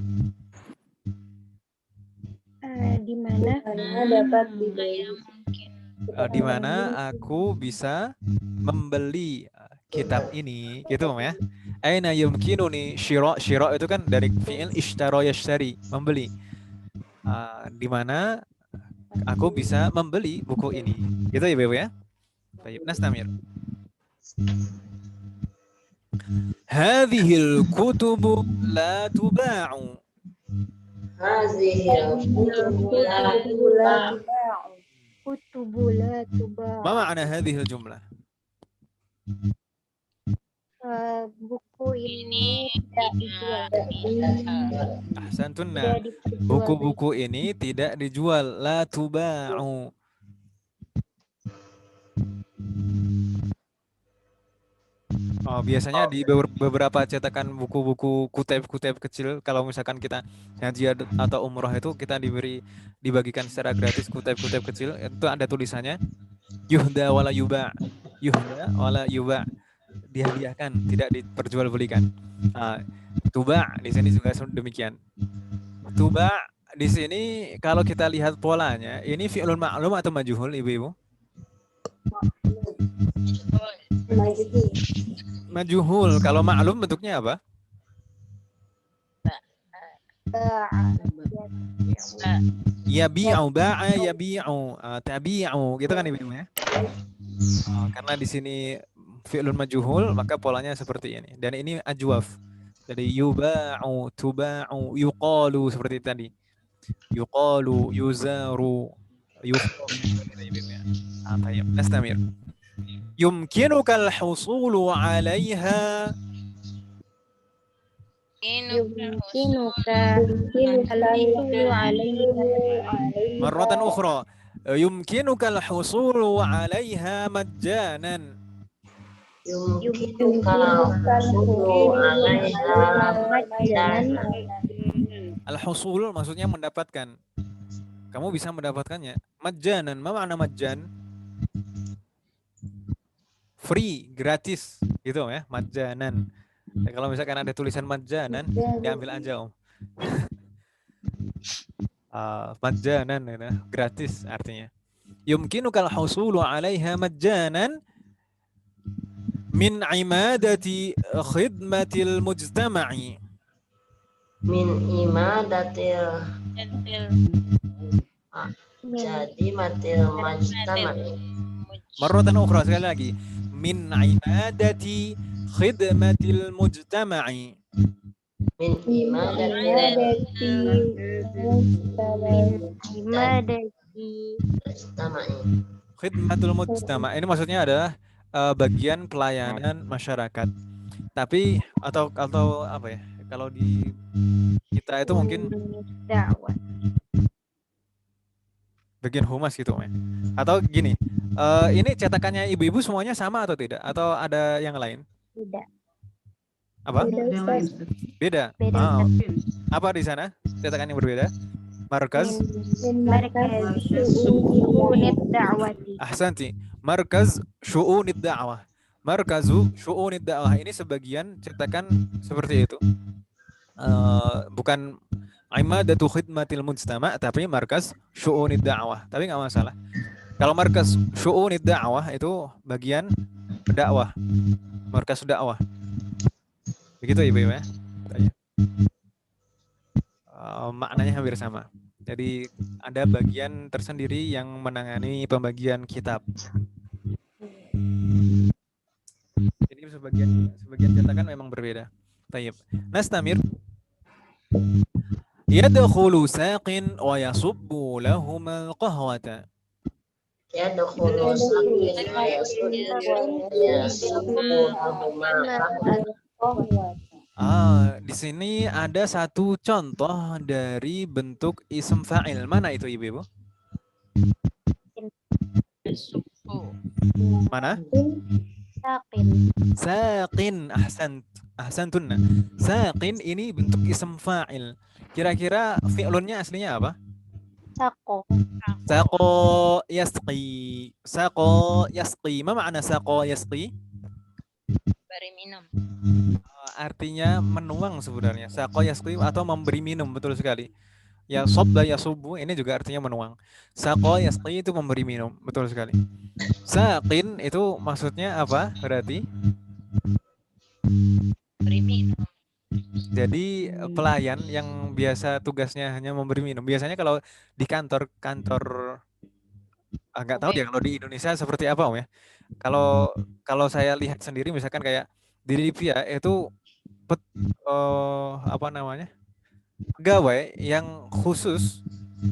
Di mana dapat dibeli? Di mana aku bisa membeli kitab ini, gitu ya. Aina yumkinuni shira', shira' itu kan dari fi'il ishtara yashtari, membeli. Di mana aku bisa membeli buku ini. Gitu ya, Ibu ya. Baik, nastamir. Hadhil kutubu la tuba'u. Hazihil kutubu la tuba'u. Kutubu la tuba'u. Ma ma'ana hadhil jumlah? Buku ini tidak dijual. Ahsantunna. Tidak diperjual. Buku-buku ini tidak dijual. La tuba'u. Biasanya di beberapa cetakan buku-buku kutip-kutip kecil, kalau misalkan kita haji atau umroh itu kita dibagikan secara gratis kutip-kutip kecil, itu ada tulisannya yuhda wala yuba, yuhda wala yuba, dihadiahkan, tidak diperjualbelikan. Tuba di sini juga demikian. Tuba di sini kalau kita lihat polanya, ini fi'lun ma'lum atau majhul, ibu-ibu? Majhul. Kalau ma'lum bentuknya apa? Yabi'u, ba'a yabi'u, tabi'u, gitu kan ibu ya? Karena di sini fi'lun majhul, maka polanya seperti ini. Dan ini ajwaf. Jadi yuba'u, tuba'u, yuqalu seperti tadi. Yuqalu, yuzaru, yuqalu. Nastamir. Yumkinuka al-husulu 'alaiha. Yumkinuka al-husulu 'alaiha. Marratan ukhra. Yumkinuka al-husulu 'alaiha majjanan. Yumkinuka al-husulu 'alaiha majjanan. Al-husul maksudnya mendapatkan. Kamu bisa mendapatkannya. Majjanan. Ma makna majjan? Free, gratis, gitu ya, majjanan. Ya, kalau misalkan ada tulisan majjanan, diambil aja om. Majjanan, ya, gratis artinya. Yumkinukal husulu 'alaiha majjanan min imadati khidmatil mujtama'i. Min imadatil jadi matil mujtama'i. Marratan ukhra, sekali lagi. Min imadati khidmatil mujtama'i. Min imadati mujtama'i. Khidmatul mujtama' ini maksudnya adalah bagian pelayanan masyarakat. Tapi atau apa ya? Kalau di kita itu mungkin bagian humas gitu ya. Atau gini, ini cetakannya ibu-ibu semuanya sama atau tidak? Atau ada yang lain? Tidak. Apa? Beda. Beda. Apa di sana? Cetakan yang berbeda? Markaz? Markaz Syu'unid Da'wati. Ahsanti. Markaz Syu'unid Da'wah. Markazu Syu'unid Da'wah. Ini sebagian cetakan seperti itu. Bukan Imadatu Khidmatil Mujtama', tapi Markaz Syu'unid Da'wah. Tapi nggak masalah. Kalau Markaz Syu'unid Da'wah itu bagian dakwah. Markaz dakwah. Begitu Ibu ya? Maknanya hampir sama. Jadi ada bagian tersendiri yang menangani pembagian kitab. Jadi sebagian cetakan memang berbeda. Tayyib. Nastamir. Yadkhulu saqin wa yasubbu lahum al-qahwata. Yadkhulu saqin wa yasubbu lahum al-qahwata. Di sini ada satu contoh dari bentuk isim fa'il. Mana itu Ibu? Subuh. Mana? Sakin. Saqin. Ahsantun. Saqin ini bentuk isim fa'il. Kira-kira fi'lunnya aslinya apa? Sako. Saqo yasqi. Saqo yasqi. Ma makna saqo yasqi? Beri minum. Artinya menuang sebenarnya. Saqo yasqi atau memberi minum, betul sekali. Ya sobba ya subuh ini juga artinya menuang. Saqo yasqi itu memberi minum, betul sekali. Saqin itu maksudnya apa berarti? Beri minum. Jadi pelayan yang biasa tugasnya hanya memberi minum. Biasanya kalau di kantor nggak tahu ya kalau di Indonesia seperti apa Om ya. Kalau saya lihat sendiri misalkan kayak di Libya itu apa namanya? Pegawai yang khusus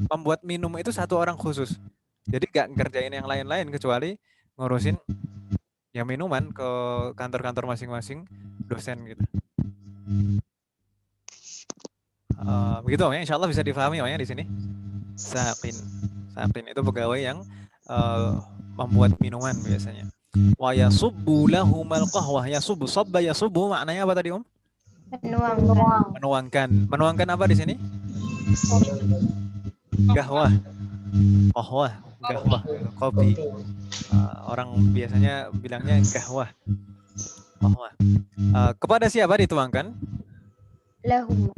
membuat minum itu satu orang khusus. Jadi nggak ngerjain yang lain-lain kecuali ngurusin ya minuman ke kantor-kantor masing-masing dosen gitu. Begitu Om ya, insya Allah bisa difahami Om ya di sini. Saqin itu pegawai yang membuat minuman biasanya. Wa yasubbu lahumal qahwah. Yasubbu, sabba yasubbu maknanya apa tadi Om? Menuangkan. Menuangkan apa di sini? Gahwah. Qahwah, gahwah, kopi. Orang biasanya bilangnya gahwah. Qahwah. Kepada siapa dituangkan? Lahum.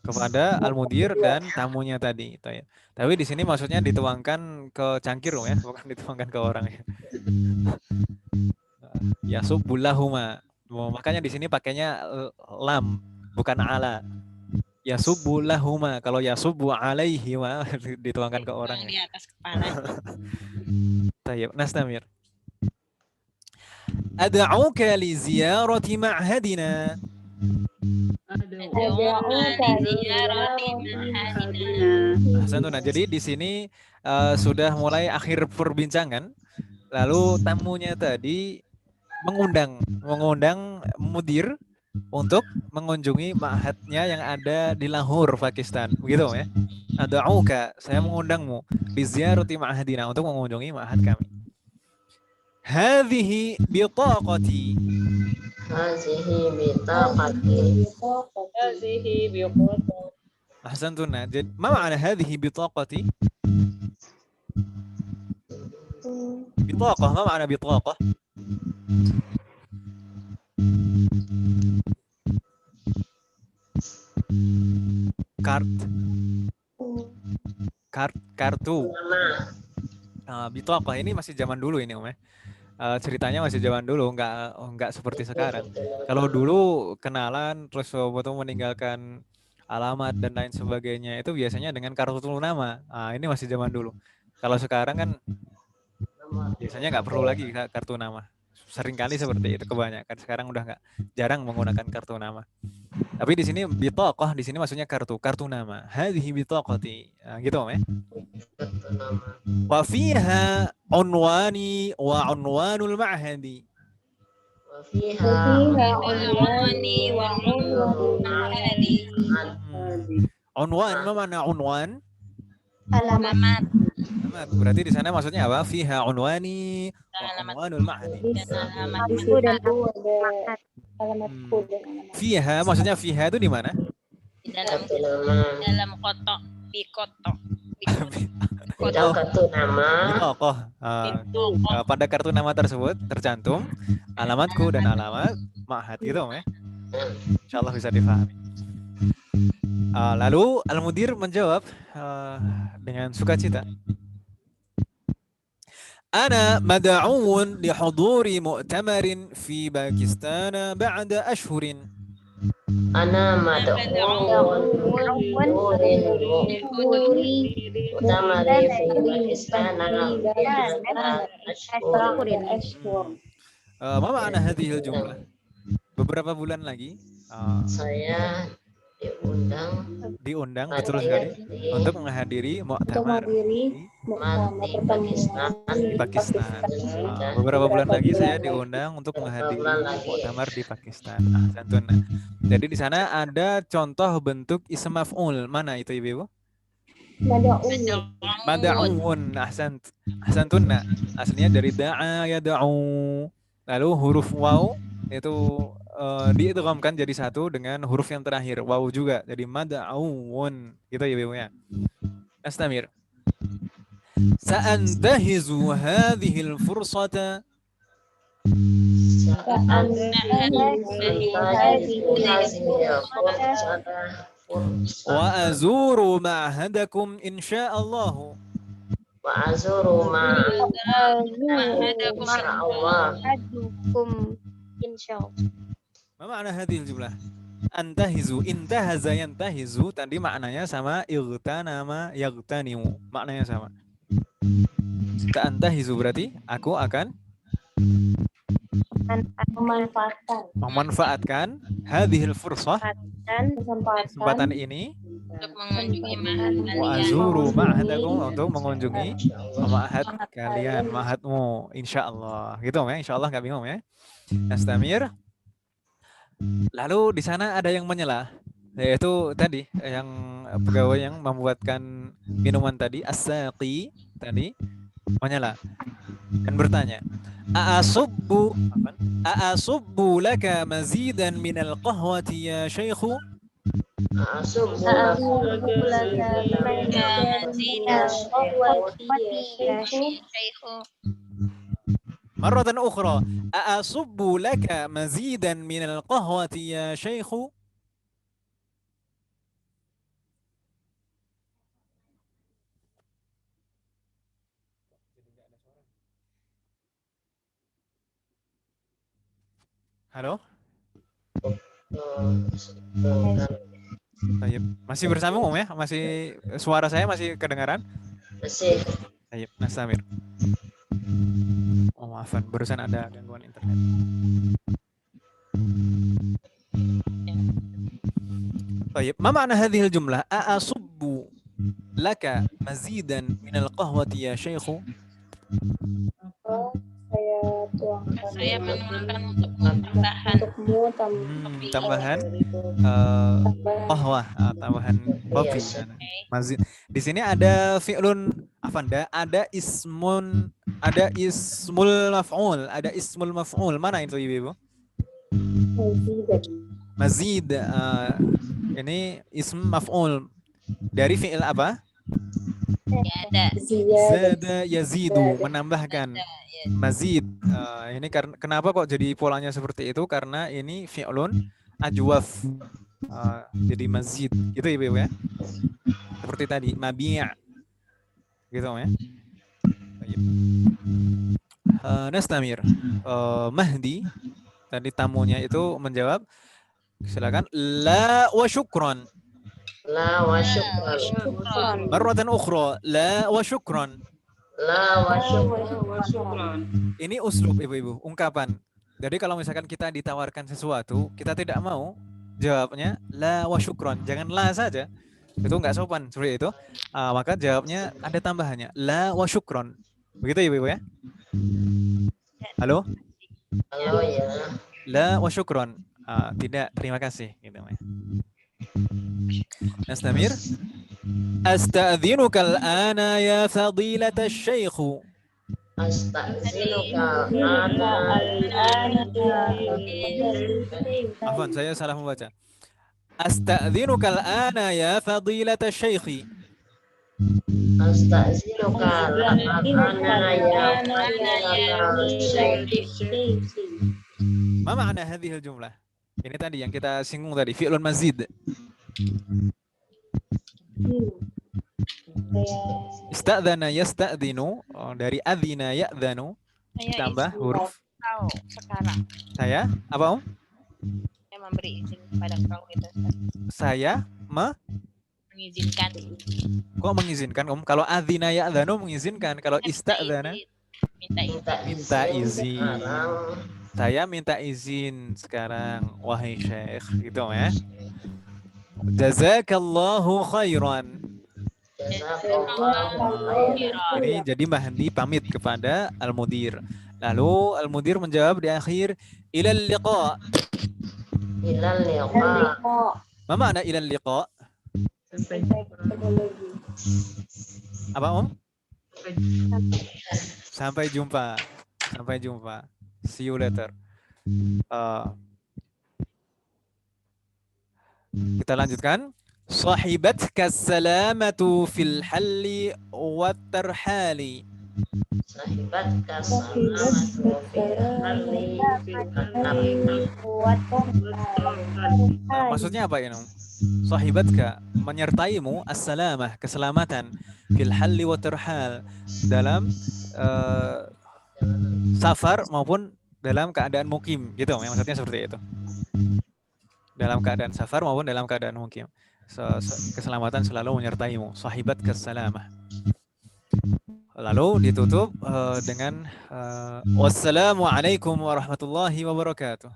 Kepada al-mudir dan tamunya tadi. Tapi di sini maksudnya dituangkan ke cangkir ya, bukan dituangkan ke orang ya. Yasubbul lahuma. Makanya di sini pakainya lam, bukan ala. Yasubbul lahuma. Kalau yasubbu alaihi dituangkan ke orang. Di atas kepala. Tayyib, nastamir. Ad'uka li ziyarati ma'hadina. Jadi di sini sudah mulai akhir perbincangan. Lalu tamunya tadi mengundang mudir untuk mengunjungi ma'hadnya yang ada di Lahore, Pakistan. Begitu ya. Ad'uka, saya mengundangmu li ziyarati ma'hadina untuk mengunjungi ma'had kami. Hadhihi bitaqati. Ahsantuna. Jadi, ma ma'na hadhihi bitaqati? Bitaqah, ma ma'na bitaqah? Kartu. Bitaqah ini masih zaman dulu ini Om ya. Ceritanya masih zaman dulu, nggak seperti sekarang. Kalau dulu kenalan terus waktu meninggalkan alamat dan lain sebagainya itu biasanya dengan kartu nama. Ini masih zaman dulu. Kalau sekarang kan biasanya nggak perlu lagi kartu nama. Seringkali seperti itu kebanyakan. Sekarang udah jarang menggunakan kartu nama. Tapi di sini bitaqah, di sini maksudnya kartu nama. Hadhihi bitaqati. Gitu Om ya. Wa fiha unwani wa unwanul ma'hadi. Unwan, apa makna unwan? Alamat. Berarti di sana maksudnya apa? Fiha unwani wa unwanul ma'hadi. Fiha, maksudnya fiha itu di mana? Di dalam kotok, di kotok. Kartu nama. Pada kartu nama tersebut tercantum alamatku dan alamat ma'had gitu ya. Insyaallah bisa difahami. Lalu al-mudir menjawab dengan sukacita. Ana mad'uun li huduri mu'tamarin fi Pakistan ba'da ashhurin. Ana mad'uun Ma ma'na hadhil jumlah? Beberapa bulan lagi. Saya diundang betul sekali untuk menghadiri muktamar di Pakistan. Beberapa bulan lagi saya diundang untuk menghadiri muktamar di Pakistan. Ahsantun. Jadi di sana ada contoh bentuk ism maf'ul. Mana itu Ibu? Mada'un. Ahsantunna. Aslinya dari da'a yada'u. Lalu huruf waw itu diidghamkan jadi satu dengan huruf yang terakhir waw juga jadi mad'un gitu ya Ibu ya. Astamir. Sa'antahizu hadhil fursata wa azuru ma'hadakum insyaallah. Wa azuru ma'hadakum insyaallah. Ma makna hadhil jumlah? Antahizu, intahaza yantahizu tadi maknanya sama igtanama yagtanimu. Maknanya sama. Antahizu berarti aku akan memanfaatkan hadhil fursah kesempatan ini untuk mengunjungi ma'had wa azuru ma'hadakum untuk mengunjungi ma'had kalian, ma'hadmu insyaallah. Gitu ya, insyaallah enggak bingung ya. Nastamir. Lalu di sana ada yang menyela, yaitu tadi yang pegawai yang membuatkan minuman tadi, as-saqi tadi menyela dan bertanya, A'asubbu laka mazidan minal qahwati ya syaikhu? A'asubbu laka mazidan ya syaikhu. مرة أخرى أأصب لك مزيدا من القهوة يا شيخ Halo masih bersambung Om ya? Masih suara saya masih kedengaran? Masih. Baik, Nastamir. Oh, maafan, barusan ada gangguan internet. Baik, ma makna hadhil jumlah? A'asubbu laka mazidan minal qahwati ya syaikhu? Saya menuangkan untuk tambahan tambahan qahwah, tambahan kopi. Mazid. Di sini ada fi'lun afanda, ada ismul maf'ul, ada ismul maf'ul. Mana itu Ibu? Mazid. Ini ism maf'ul dari fi'il apa? Zada yazidu, menambahkan. Mazid. Ini kenapa kok jadi polanya seperti itu? Karena ini fi'lun ajwaf. Jadi mazid. Gitu Ibu ya. Seperti tadi, mabi'. Gitu ya. Nastamir. Mahdi tadi tamunya itu menjawab, silakan. La wa syukran. La wa syukran. Marratan ukhra. La wa syukran. La wa syukran. Ini uslub Ibu-ibu, ungkapan. Jadi kalau misalkan kita ditawarkan sesuatu, kita tidak mau, jawabnya la wa syukran. Jangan la saja. Itu enggak sopan seperti itu. Maka jawabnya ada tambahannya, la wa syukran. Begitu Ibu-ibu ya? Halo? Halo ya. La wa syukran. Tidak, terima kasih gitu ya. Nastamir. Asta'dzinuka al-ana ya fadilata syaikhu. Asta'dzinuka al-ana. Afwan, saya salah membaca. Asta'dzinuka al-ana ya fadilata syaikhi. Asta'dzinuka al-ana ya fadilata syaikhi. Ma makna hadhil jumlah? Ini tadi yang kita singgung tadi, fi'lun mazid. Ista'dzana yasta'dzinu, dari adzina ya'dzanu, ditambah huruf kau sekarang. saya apa Om? Saya memberi izin kepada kau itu. Saya Mengizinkan. Kok mengizinkan Om? Kalau adzina ya'dzanu mengizinkan, kalau ista'dzana minta izin. Saya minta izin sekarang, wahai Syekh, gitu ya. Jazakallahu khairan. Jazakallahu khairan. Jadi Mbah Handi pamit kepada Al-Mudir. Lalu Al-Mudir menjawab di akhir, ilal liqa. Ilal liqa. Apa makna ilal liqa? Sampai Apa Om? Sampai jumpa. Sampai jumpa. See you later. Kita lanjutkan. Sahibatka salamatu fil halli wat tarhali. Sahibatka salamatu fil halli Maksudnya apa ini? Sahibatka, menyertaimu, as-salamah, keselamatan, fil halli wa tarhal, dalam safar maupun dalam keadaan mukim, gitu. Yang maksudnya seperti itu. Dalam keadaan safar maupun dalam keadaan mukim. Keselamatan selalu menyertaimu. Sahibatka salamah. Lalu ditutup dengan wassalamualaikum warahmatullahi wabarakatuh.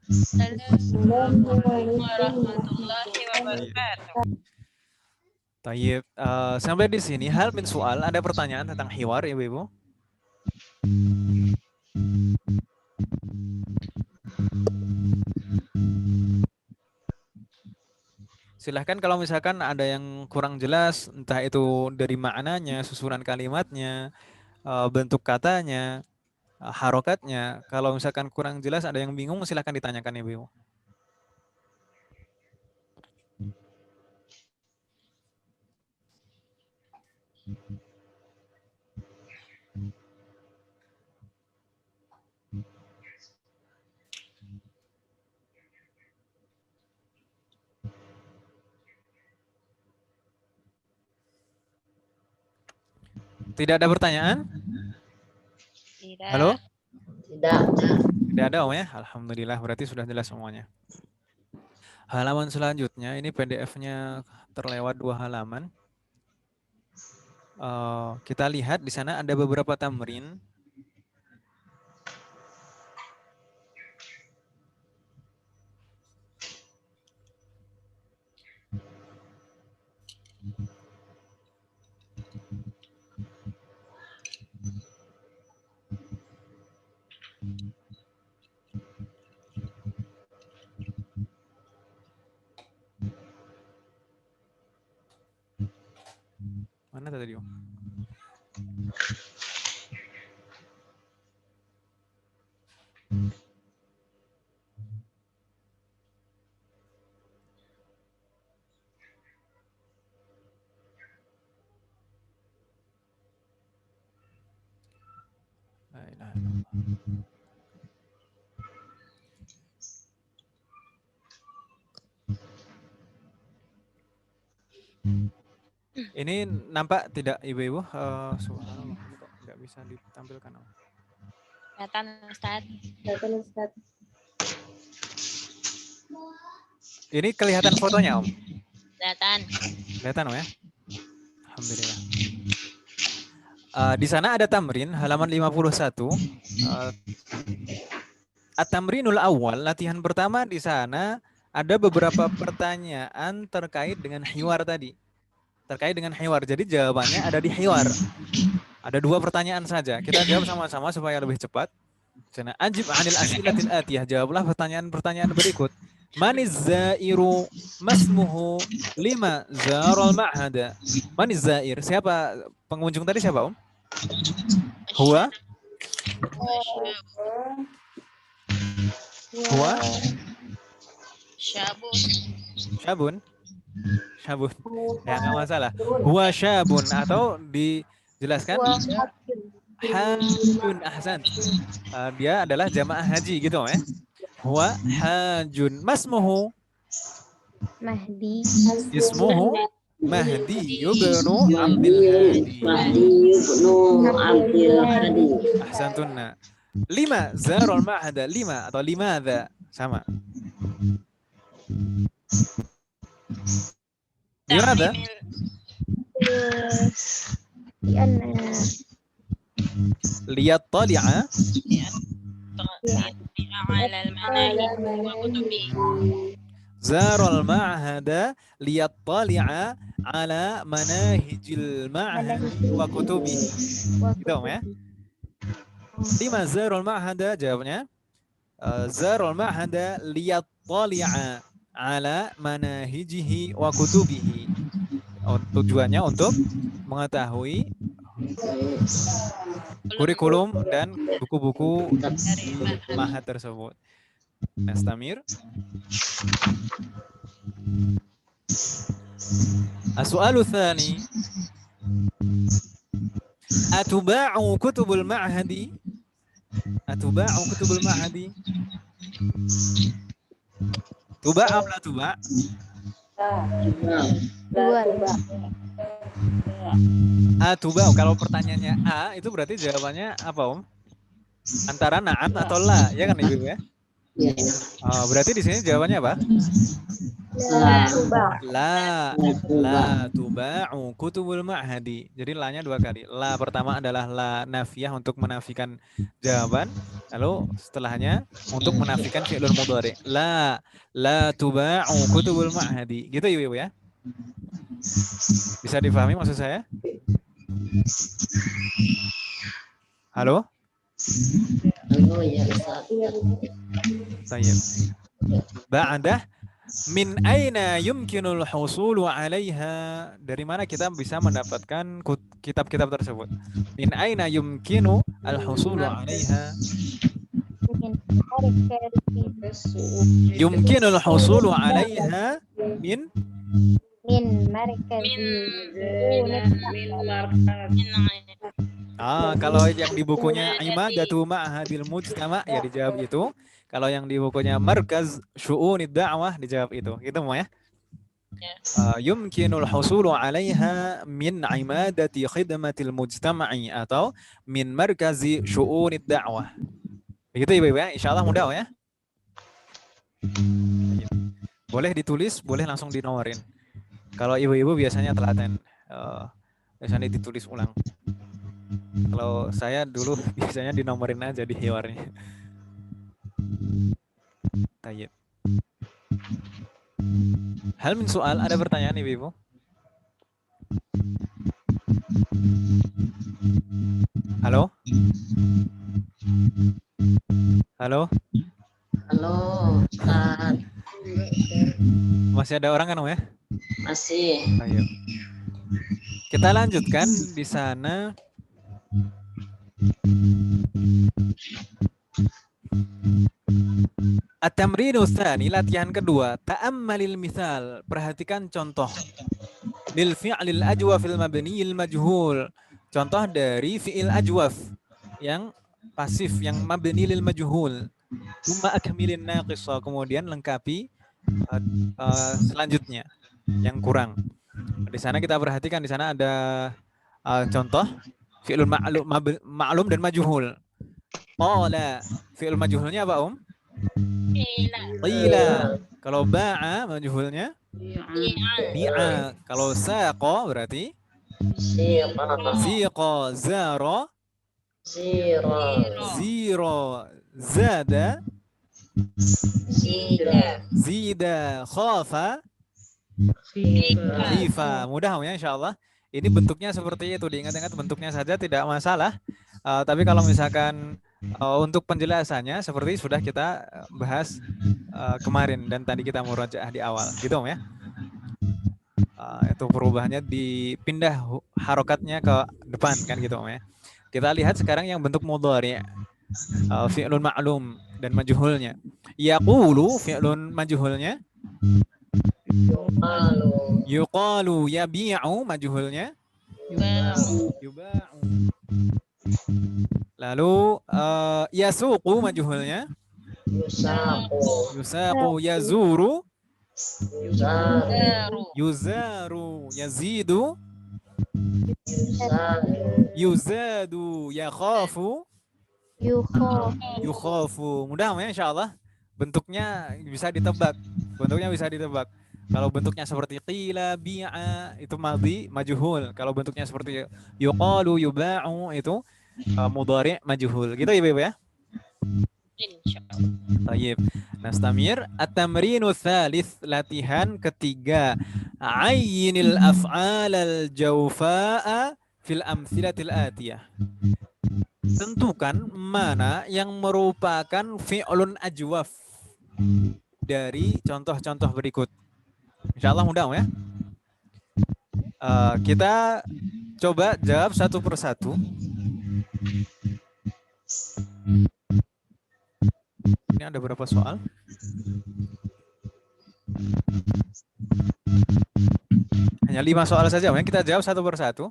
Assalamualaikum warahmatullahi wabarakatuh. Tayyib, sampai di sini hal min soal, ada pertanyaan tentang hiwar Ibu-ibu? Silahkan kalau misalkan ada yang kurang jelas, entah itu dari maknanya, susunan kalimatnya, bentuk katanya, harokatnya. Kalau misalkan kurang jelas, ada yang bingung, silahkan ditanyakan Ibu. Tidak ada pertanyaan? Tidak. Halo? Tidak. Tidak ada Om ya? Alhamdulillah, berarti sudah jelas semuanya. Halaman selanjutnya, ini PDF-nya terlewat 2 halaman. Kita lihat di sana ada beberapa tamrin. Mana tadi Om? La ilaha illallah. Ini nampak tidak Ibu-ibu? Subhanallah, ini kok nggak bisa ditampilkan Om. Kelihatan Ustaz. Ini kelihatan fotonya Om? Kelihatan. Kelihatan Om ya? Alhamdulillah. Di sana ada tamrin halaman 51. At-tamrinul awal, latihan pertama di sana ada beberapa pertanyaan terkait dengan hiwar tadi. Terkait dengan hiwar. Jadi jawabannya ada di hiwar. Ada 2 pertanyaan saja. Kita jawab sama-sama supaya lebih cepat. Sana ajib 'anil as'ilatil atiyah. Jawablah pertanyaan-pertanyaan berikut. Maniz zairu masmuhu lima zaral ma'hada. Maniz zair? Siapa pengunjung tadi siapa Om? Huwa? Huwa? Syabun. Syabun? Syabun. Ya nggak masalah. Huwa syabun atau dijelaskan hajun. Ahsan. Dia adalah jamaah haji gitu ya. Huwa hajun. Masmuhu? Mahdi. Ismuhu Mahdi ibnu Abdul Hadi. Mahdi ibnu Abdul Hadi. Ahsantunna. 5 zarul ma'hada. 5 atau 5 sama. Gimana? Lihat tali'a Zarul ma'hada liyattali'a ala manahijil ma'had wa kutubihi. Gitu ya. Lima zarul ma'hada jawabnya. Zarul ma'hada liyattali'a ala manahijihi wa kutubihi. Tujuannya untuk mengetahui kurikulum dan buku-buku di ma'had tersebut. Nastamir. As-su'alu tsani. Atuba'u kutubul ma'hadi? Atuba'u kutubul ma'hadi? Tuba' atau la tuba'? Dua. Atuba'u, kalau pertanyaannya A itu berarti jawabannya apa, Om? Antara na'am atau la, ya kan Ibu ya? Oh, berarti di sini jawabannya apa? La tuba'u kutubul ma'hadi. Jadi la-nya dua kali. La pertama adalah la nafiyah untuk menafikan jawaban. Lalu setelahnya untuk menafikan fi'lul mudhari. La tuba'u kutubul ma'hadi. Gitu Ibu ya? Bisa difahami maksud saya? Halo? Oh ya, Ustaz. Tayyib. Ba'dah min aina yumkinul husulu 'alaiha? Dari mana kita bisa mendapatkan kitab-kitab tersebut? Min aina yumkinu al-husulu 'alaiha? Yumkinul husulu 'alaiha min kalau yang di bukunya Imadatu Ma'hadil Mujtama ya dijawab itu. Kalau yang di bukunya Markaz Syu'unid Da'wah dijawab itu. Gitu mau ya? Yumkinul husulu 'alaiha min Imadati Khidmatil Mujtama'i atau min Markazi Syu'unid Da'wah. Begitu Ibu ya? Insyaallah mudah ya. Boleh ditulis, boleh langsung dinomorin. Kalau ibu-ibu biasanya telaten, biasanya ditulis ulang. Kalau saya dulu biasanya dinomorin aja di hiwarnya. Tayyib. Hal min soal, ada pertanyaan ibu-ibu? Halo? Halo? Halo, Ustaz. Masih ada orang kan Om ya? Masih. Ayo. Kita lanjutkan di sana. At-tamrinu tsani, latihan kedua. Ta'ammalil misal, perhatikan contoh. Lil fi'lil ajwafil mabniyil majhul. Contoh dari fi'il ajwaf yang pasif, yang mabni lil majhul. Tsumma akmilin naqisa, kemudian lengkapi selanjutnya yang kurang. Di sana kita perhatikan, di sana ada contoh fi'lun ma'lum dan majhul. Qala, fi'il majhulnya apa, Om? Qila. Kalau ba'a majhulnya bi'a. Kalau saqa berarti siqa. Zara zira. Zada zida. Khafa khifa. Mudah ya insyaallah. Ini bentuknya seperti itu, diingat-ingat bentuknya saja tidak masalah. Tapi kalau misalkan untuk penjelasannya seperti sudah kita bahas kemarin dan tadi kita murajaah di awal, gitu Om ya. Itu perubahannya dipindah harokatnya ke depan kan gitu Om ya. Kita lihat sekarang yang bentuk mudhari'. Fi'lun ma'lum dan majhulnya. Yaqulu, fi'lun majhulnya. Yuqalu, yabi'u, majhulnya. Yuba'u. Lalu yasuqu, majhulnya. Yusaqu. Yazuru. Yuzaru. Yazidu. Yuzadu. Yakhafu. Yukhafu. Mudah ya insyaallah. Bentuknya bisa ditebak. Kalau bentuknya seperti qila, bi'a itu madhi majhul. Kalau bentuknya seperti yuqalu, yuba'u itu mudhari' majhul. Gitu Ibu ya? Tayyib. Nastamir. At-tamrinu tsalits, latihan ketiga. Ayyinil af'alal jawfa'a fil amtsilatil atiyah. Tentukan mana yang merupakan fi'lun ajwaf dari contoh-contoh berikut. Insyaallah mudah ya. Kita coba jawab satu persatu. Ini ada berapa soal? Hanya 5 soal saja, ya. Kita jawab satu persatu.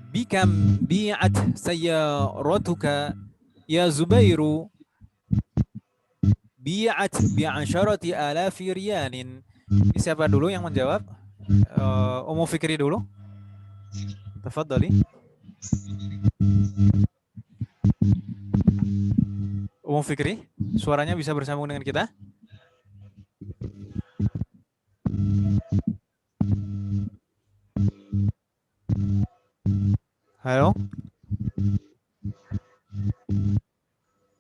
Bikam bi'at sayyaratuka ya Zubairu? Bi'at bi'asharati alafi riyalin. Ini siapa dulu yang menjawab? Ummu Fikri dulu. Tafadhali. Ummu Fikri, suaranya bisa bersambung dengan kita? Halo?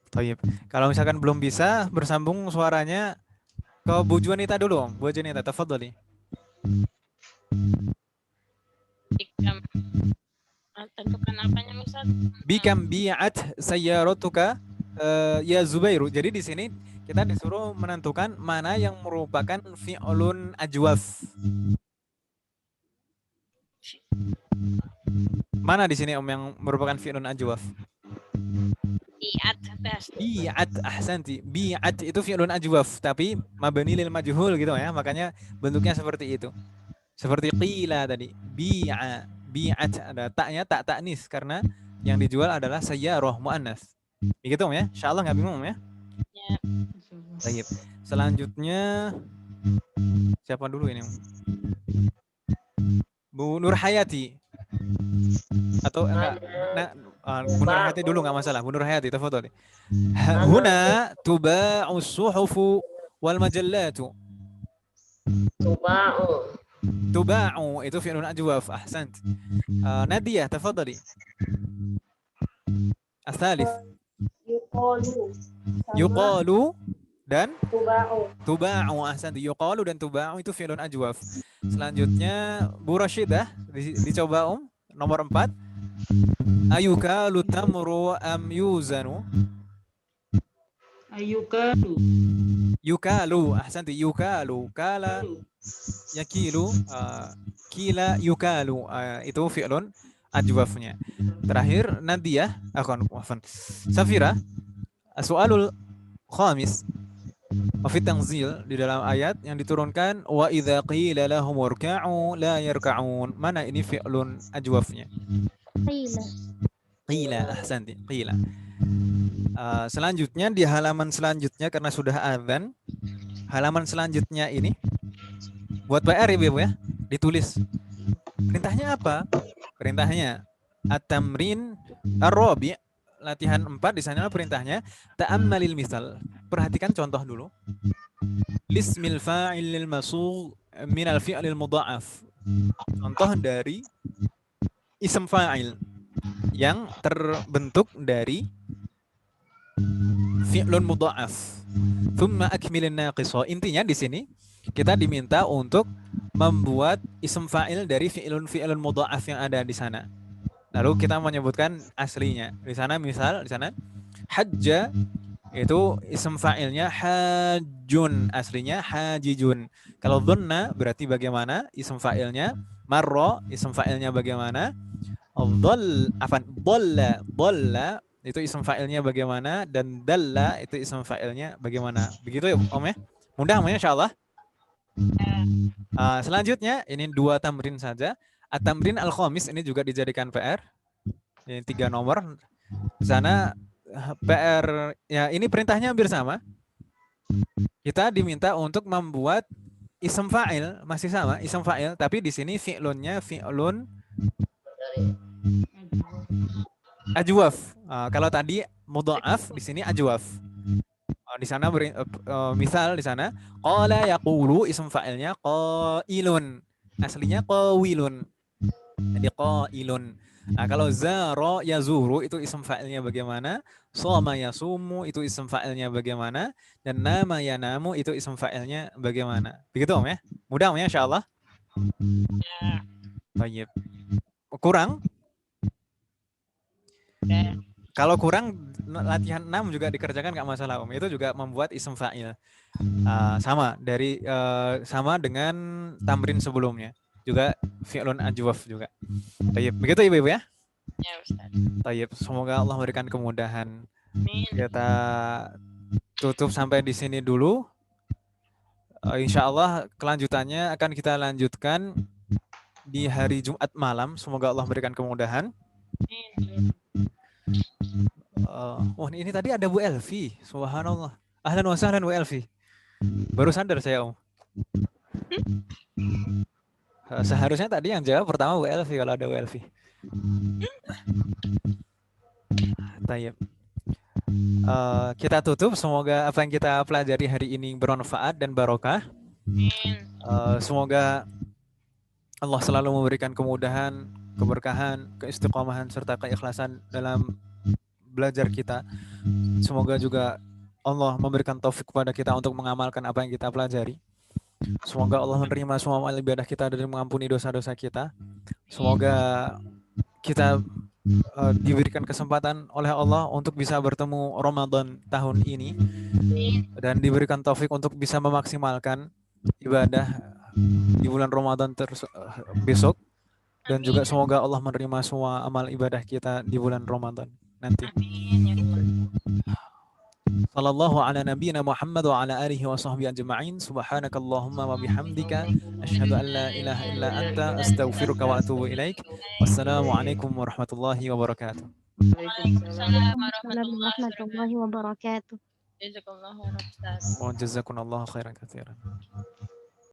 Tayyib. Kalau misalkan belum bisa bersambung suaranya ke Bu Juanita dulu. Bu Juanita, tafadhali. Tentukan apanya misal? Bikam bi'at sayyaratuka ya Zubairu. Jadi di sini kita disuruh menentukan mana yang merupakan fi'lun ajwaf. Mana di sini yang merupakan fi'lun ajwaf? Bi'at. Bi'at, ahsanti. Bi'at itu fi'lun ajwaf, tapi mabni lil majhul gitu ya. Makanya bentuknya seperti itu. Seperti qila tadi. Bi'at ada taknya, tak taknis karena yang dijual adalah sayyarah muannas. Begitu ya? Insyaallah enggak bingung ya? Ya. Baik. Selanjutnya siapa dulu ini? Bu Nur Hayati. Atau enggak? Bu Nur Hayati dulu enggak masalah. Bu Nur Hayati, tafadhali. Huna tuba'u suhufu wal majallatu. Tuba'u itu fi'lun ajwaf. Ahsant. Nadia, tafadhali. As-tsalits. Yuqalu dan tuba'u. Ahsanti. Yuqalu dan tuba'u itu fi'lun ajwaf. Selanjutnya Bu Rashidah, dicoba nomor 4. Ayukalu tamru am yuzanu? Ayukalu. Yukalu. Ahsanti. Yukalu. Kala yakilu. Kila yukalu. Itu fi'lun ajwafnya. Terakhir Nadia, afwan. Safira, soalul khamis. Fi tanzil, di dalam ayat yang diturunkan wa idza qila lahum urka'u la yarka'un. Mana ini fi'lun ajwafnya? Qila, ahsanti. Qila. Selanjutnya di halaman selanjutnya karena sudah azan, halaman selanjutnya ini buat PR Ibu ya, ditulis. Perintahnya apa? Perintahnya at-tamrin ar-rabi', latihan 4 di sana perintahnya ta'ammalil misal. Perhatikan contoh dulu. Lismil fa'ilil masugh minal fi'lil mudha'af. Contoh dari isim fa'il yang terbentuk dari fi'lun mudha'af. Thumma akmilin naqisa. Intinya di sini kita diminta untuk membuat isim fa'il dari fi'lun mudha'af yang ada di sana. Lalu kita menyebutkan aslinya. Di sana misal di sana hajja itu isim fa'ilnya hajjun, aslinya hajijun. Kalau dhanna berarti bagaimana isim fa'ilnya? Marra isim fa'ilnya bagaimana? Dhalla itu isim fa'ilnya bagaimana, dan dalla itu isim fa'ilnya bagaimana. Begitu ya Om ya. Mudah insyaallah. Selanjutnya ini 2 tamrin saja. At-tamrin al-khamis ini juga dijadikan PR. Ini 3 nomor. Di sana PR ya, ini perintahnya hampir sama. Kita diminta untuk membuat isim fa'il, masih sama isim fa'il, tapi di sini fi'lunnya fi'lun ajwaf. Kalau tadi mudha'af, di sini ajwaf. Di sana misal di sana qala yaqulu isim fa'ilnya qailun. Aslinya qawilun. Jadi qailun. Nah, kalau zaro yazuru itu isim fa'ilnya bagaimana? Shoma yasumu itu isim fa'ilnya bagaimana? Dan nama yanamu itu isim fa'ilnya bagaimana? Begitu Om ya? Mudah Om ya insyaallah? Baik. Kurang? Kalau kurang latihan 6 juga dikerjakan nggak masalah Om. Itu juga membuat isim fa'il. Sama dengan tamrin sebelumnya. Juga fi'lun ajwaf juga. Baik. Begitu Ibu-ibu ya? Ya Ustaz. Tayyib, semoga Allah memberikan kemudahan. Amin. Kita tutup sampai di sini dulu. Insya Allah kelanjutannya akan kita lanjutkan di hari Jumat malam. Semoga Allah memberikan kemudahan. Amin. Ini tadi ada Bu Elvi. Subhanallah. Ahlan wa sahlan Bu Elvi. Baru sadar saya Om. Seharusnya tadi yang jawab pertama Bu Elvi kalau ada Bu Elvi. Tayyib. Kita tutup. Semoga apa yang kita pelajari hari ini bermanfaat dan barokah. Semoga Allah selalu memberikan kemudahan, keberkahan, keistiqomahan serta keikhlasan dalam belajar kita. Semoga juga Allah memberikan taufik kepada kita untuk mengamalkan apa yang kita pelajari. Semoga Allah menerima semua amal ibadah kita dan mengampuni dosa-dosa kita. Semoga kita diberikan kesempatan oleh Allah untuk bisa bertemu Ramadan tahun ini dan diberikan taufik untuk bisa memaksimalkan ibadah di bulan Ramadan besok, dan juga semoga Allah menerima semua amal ibadah kita di bulan Ramadan nanti. Sallallahu ala nabiyyina Muhammad wa ala alihi wa sahbihi ajma'in. Subhanakallahumma wa bihamdika asyhadu an la ilaha illa anta astaghfiruka wa atubu ilaik. Wassalamualaikum warahmatullahi wabarakatuh. Waalaikumsalam warahmatullahi wabarakatuh. Jazakallahu khairan Ustaz. Wa jazakumullahu khairan katsiran.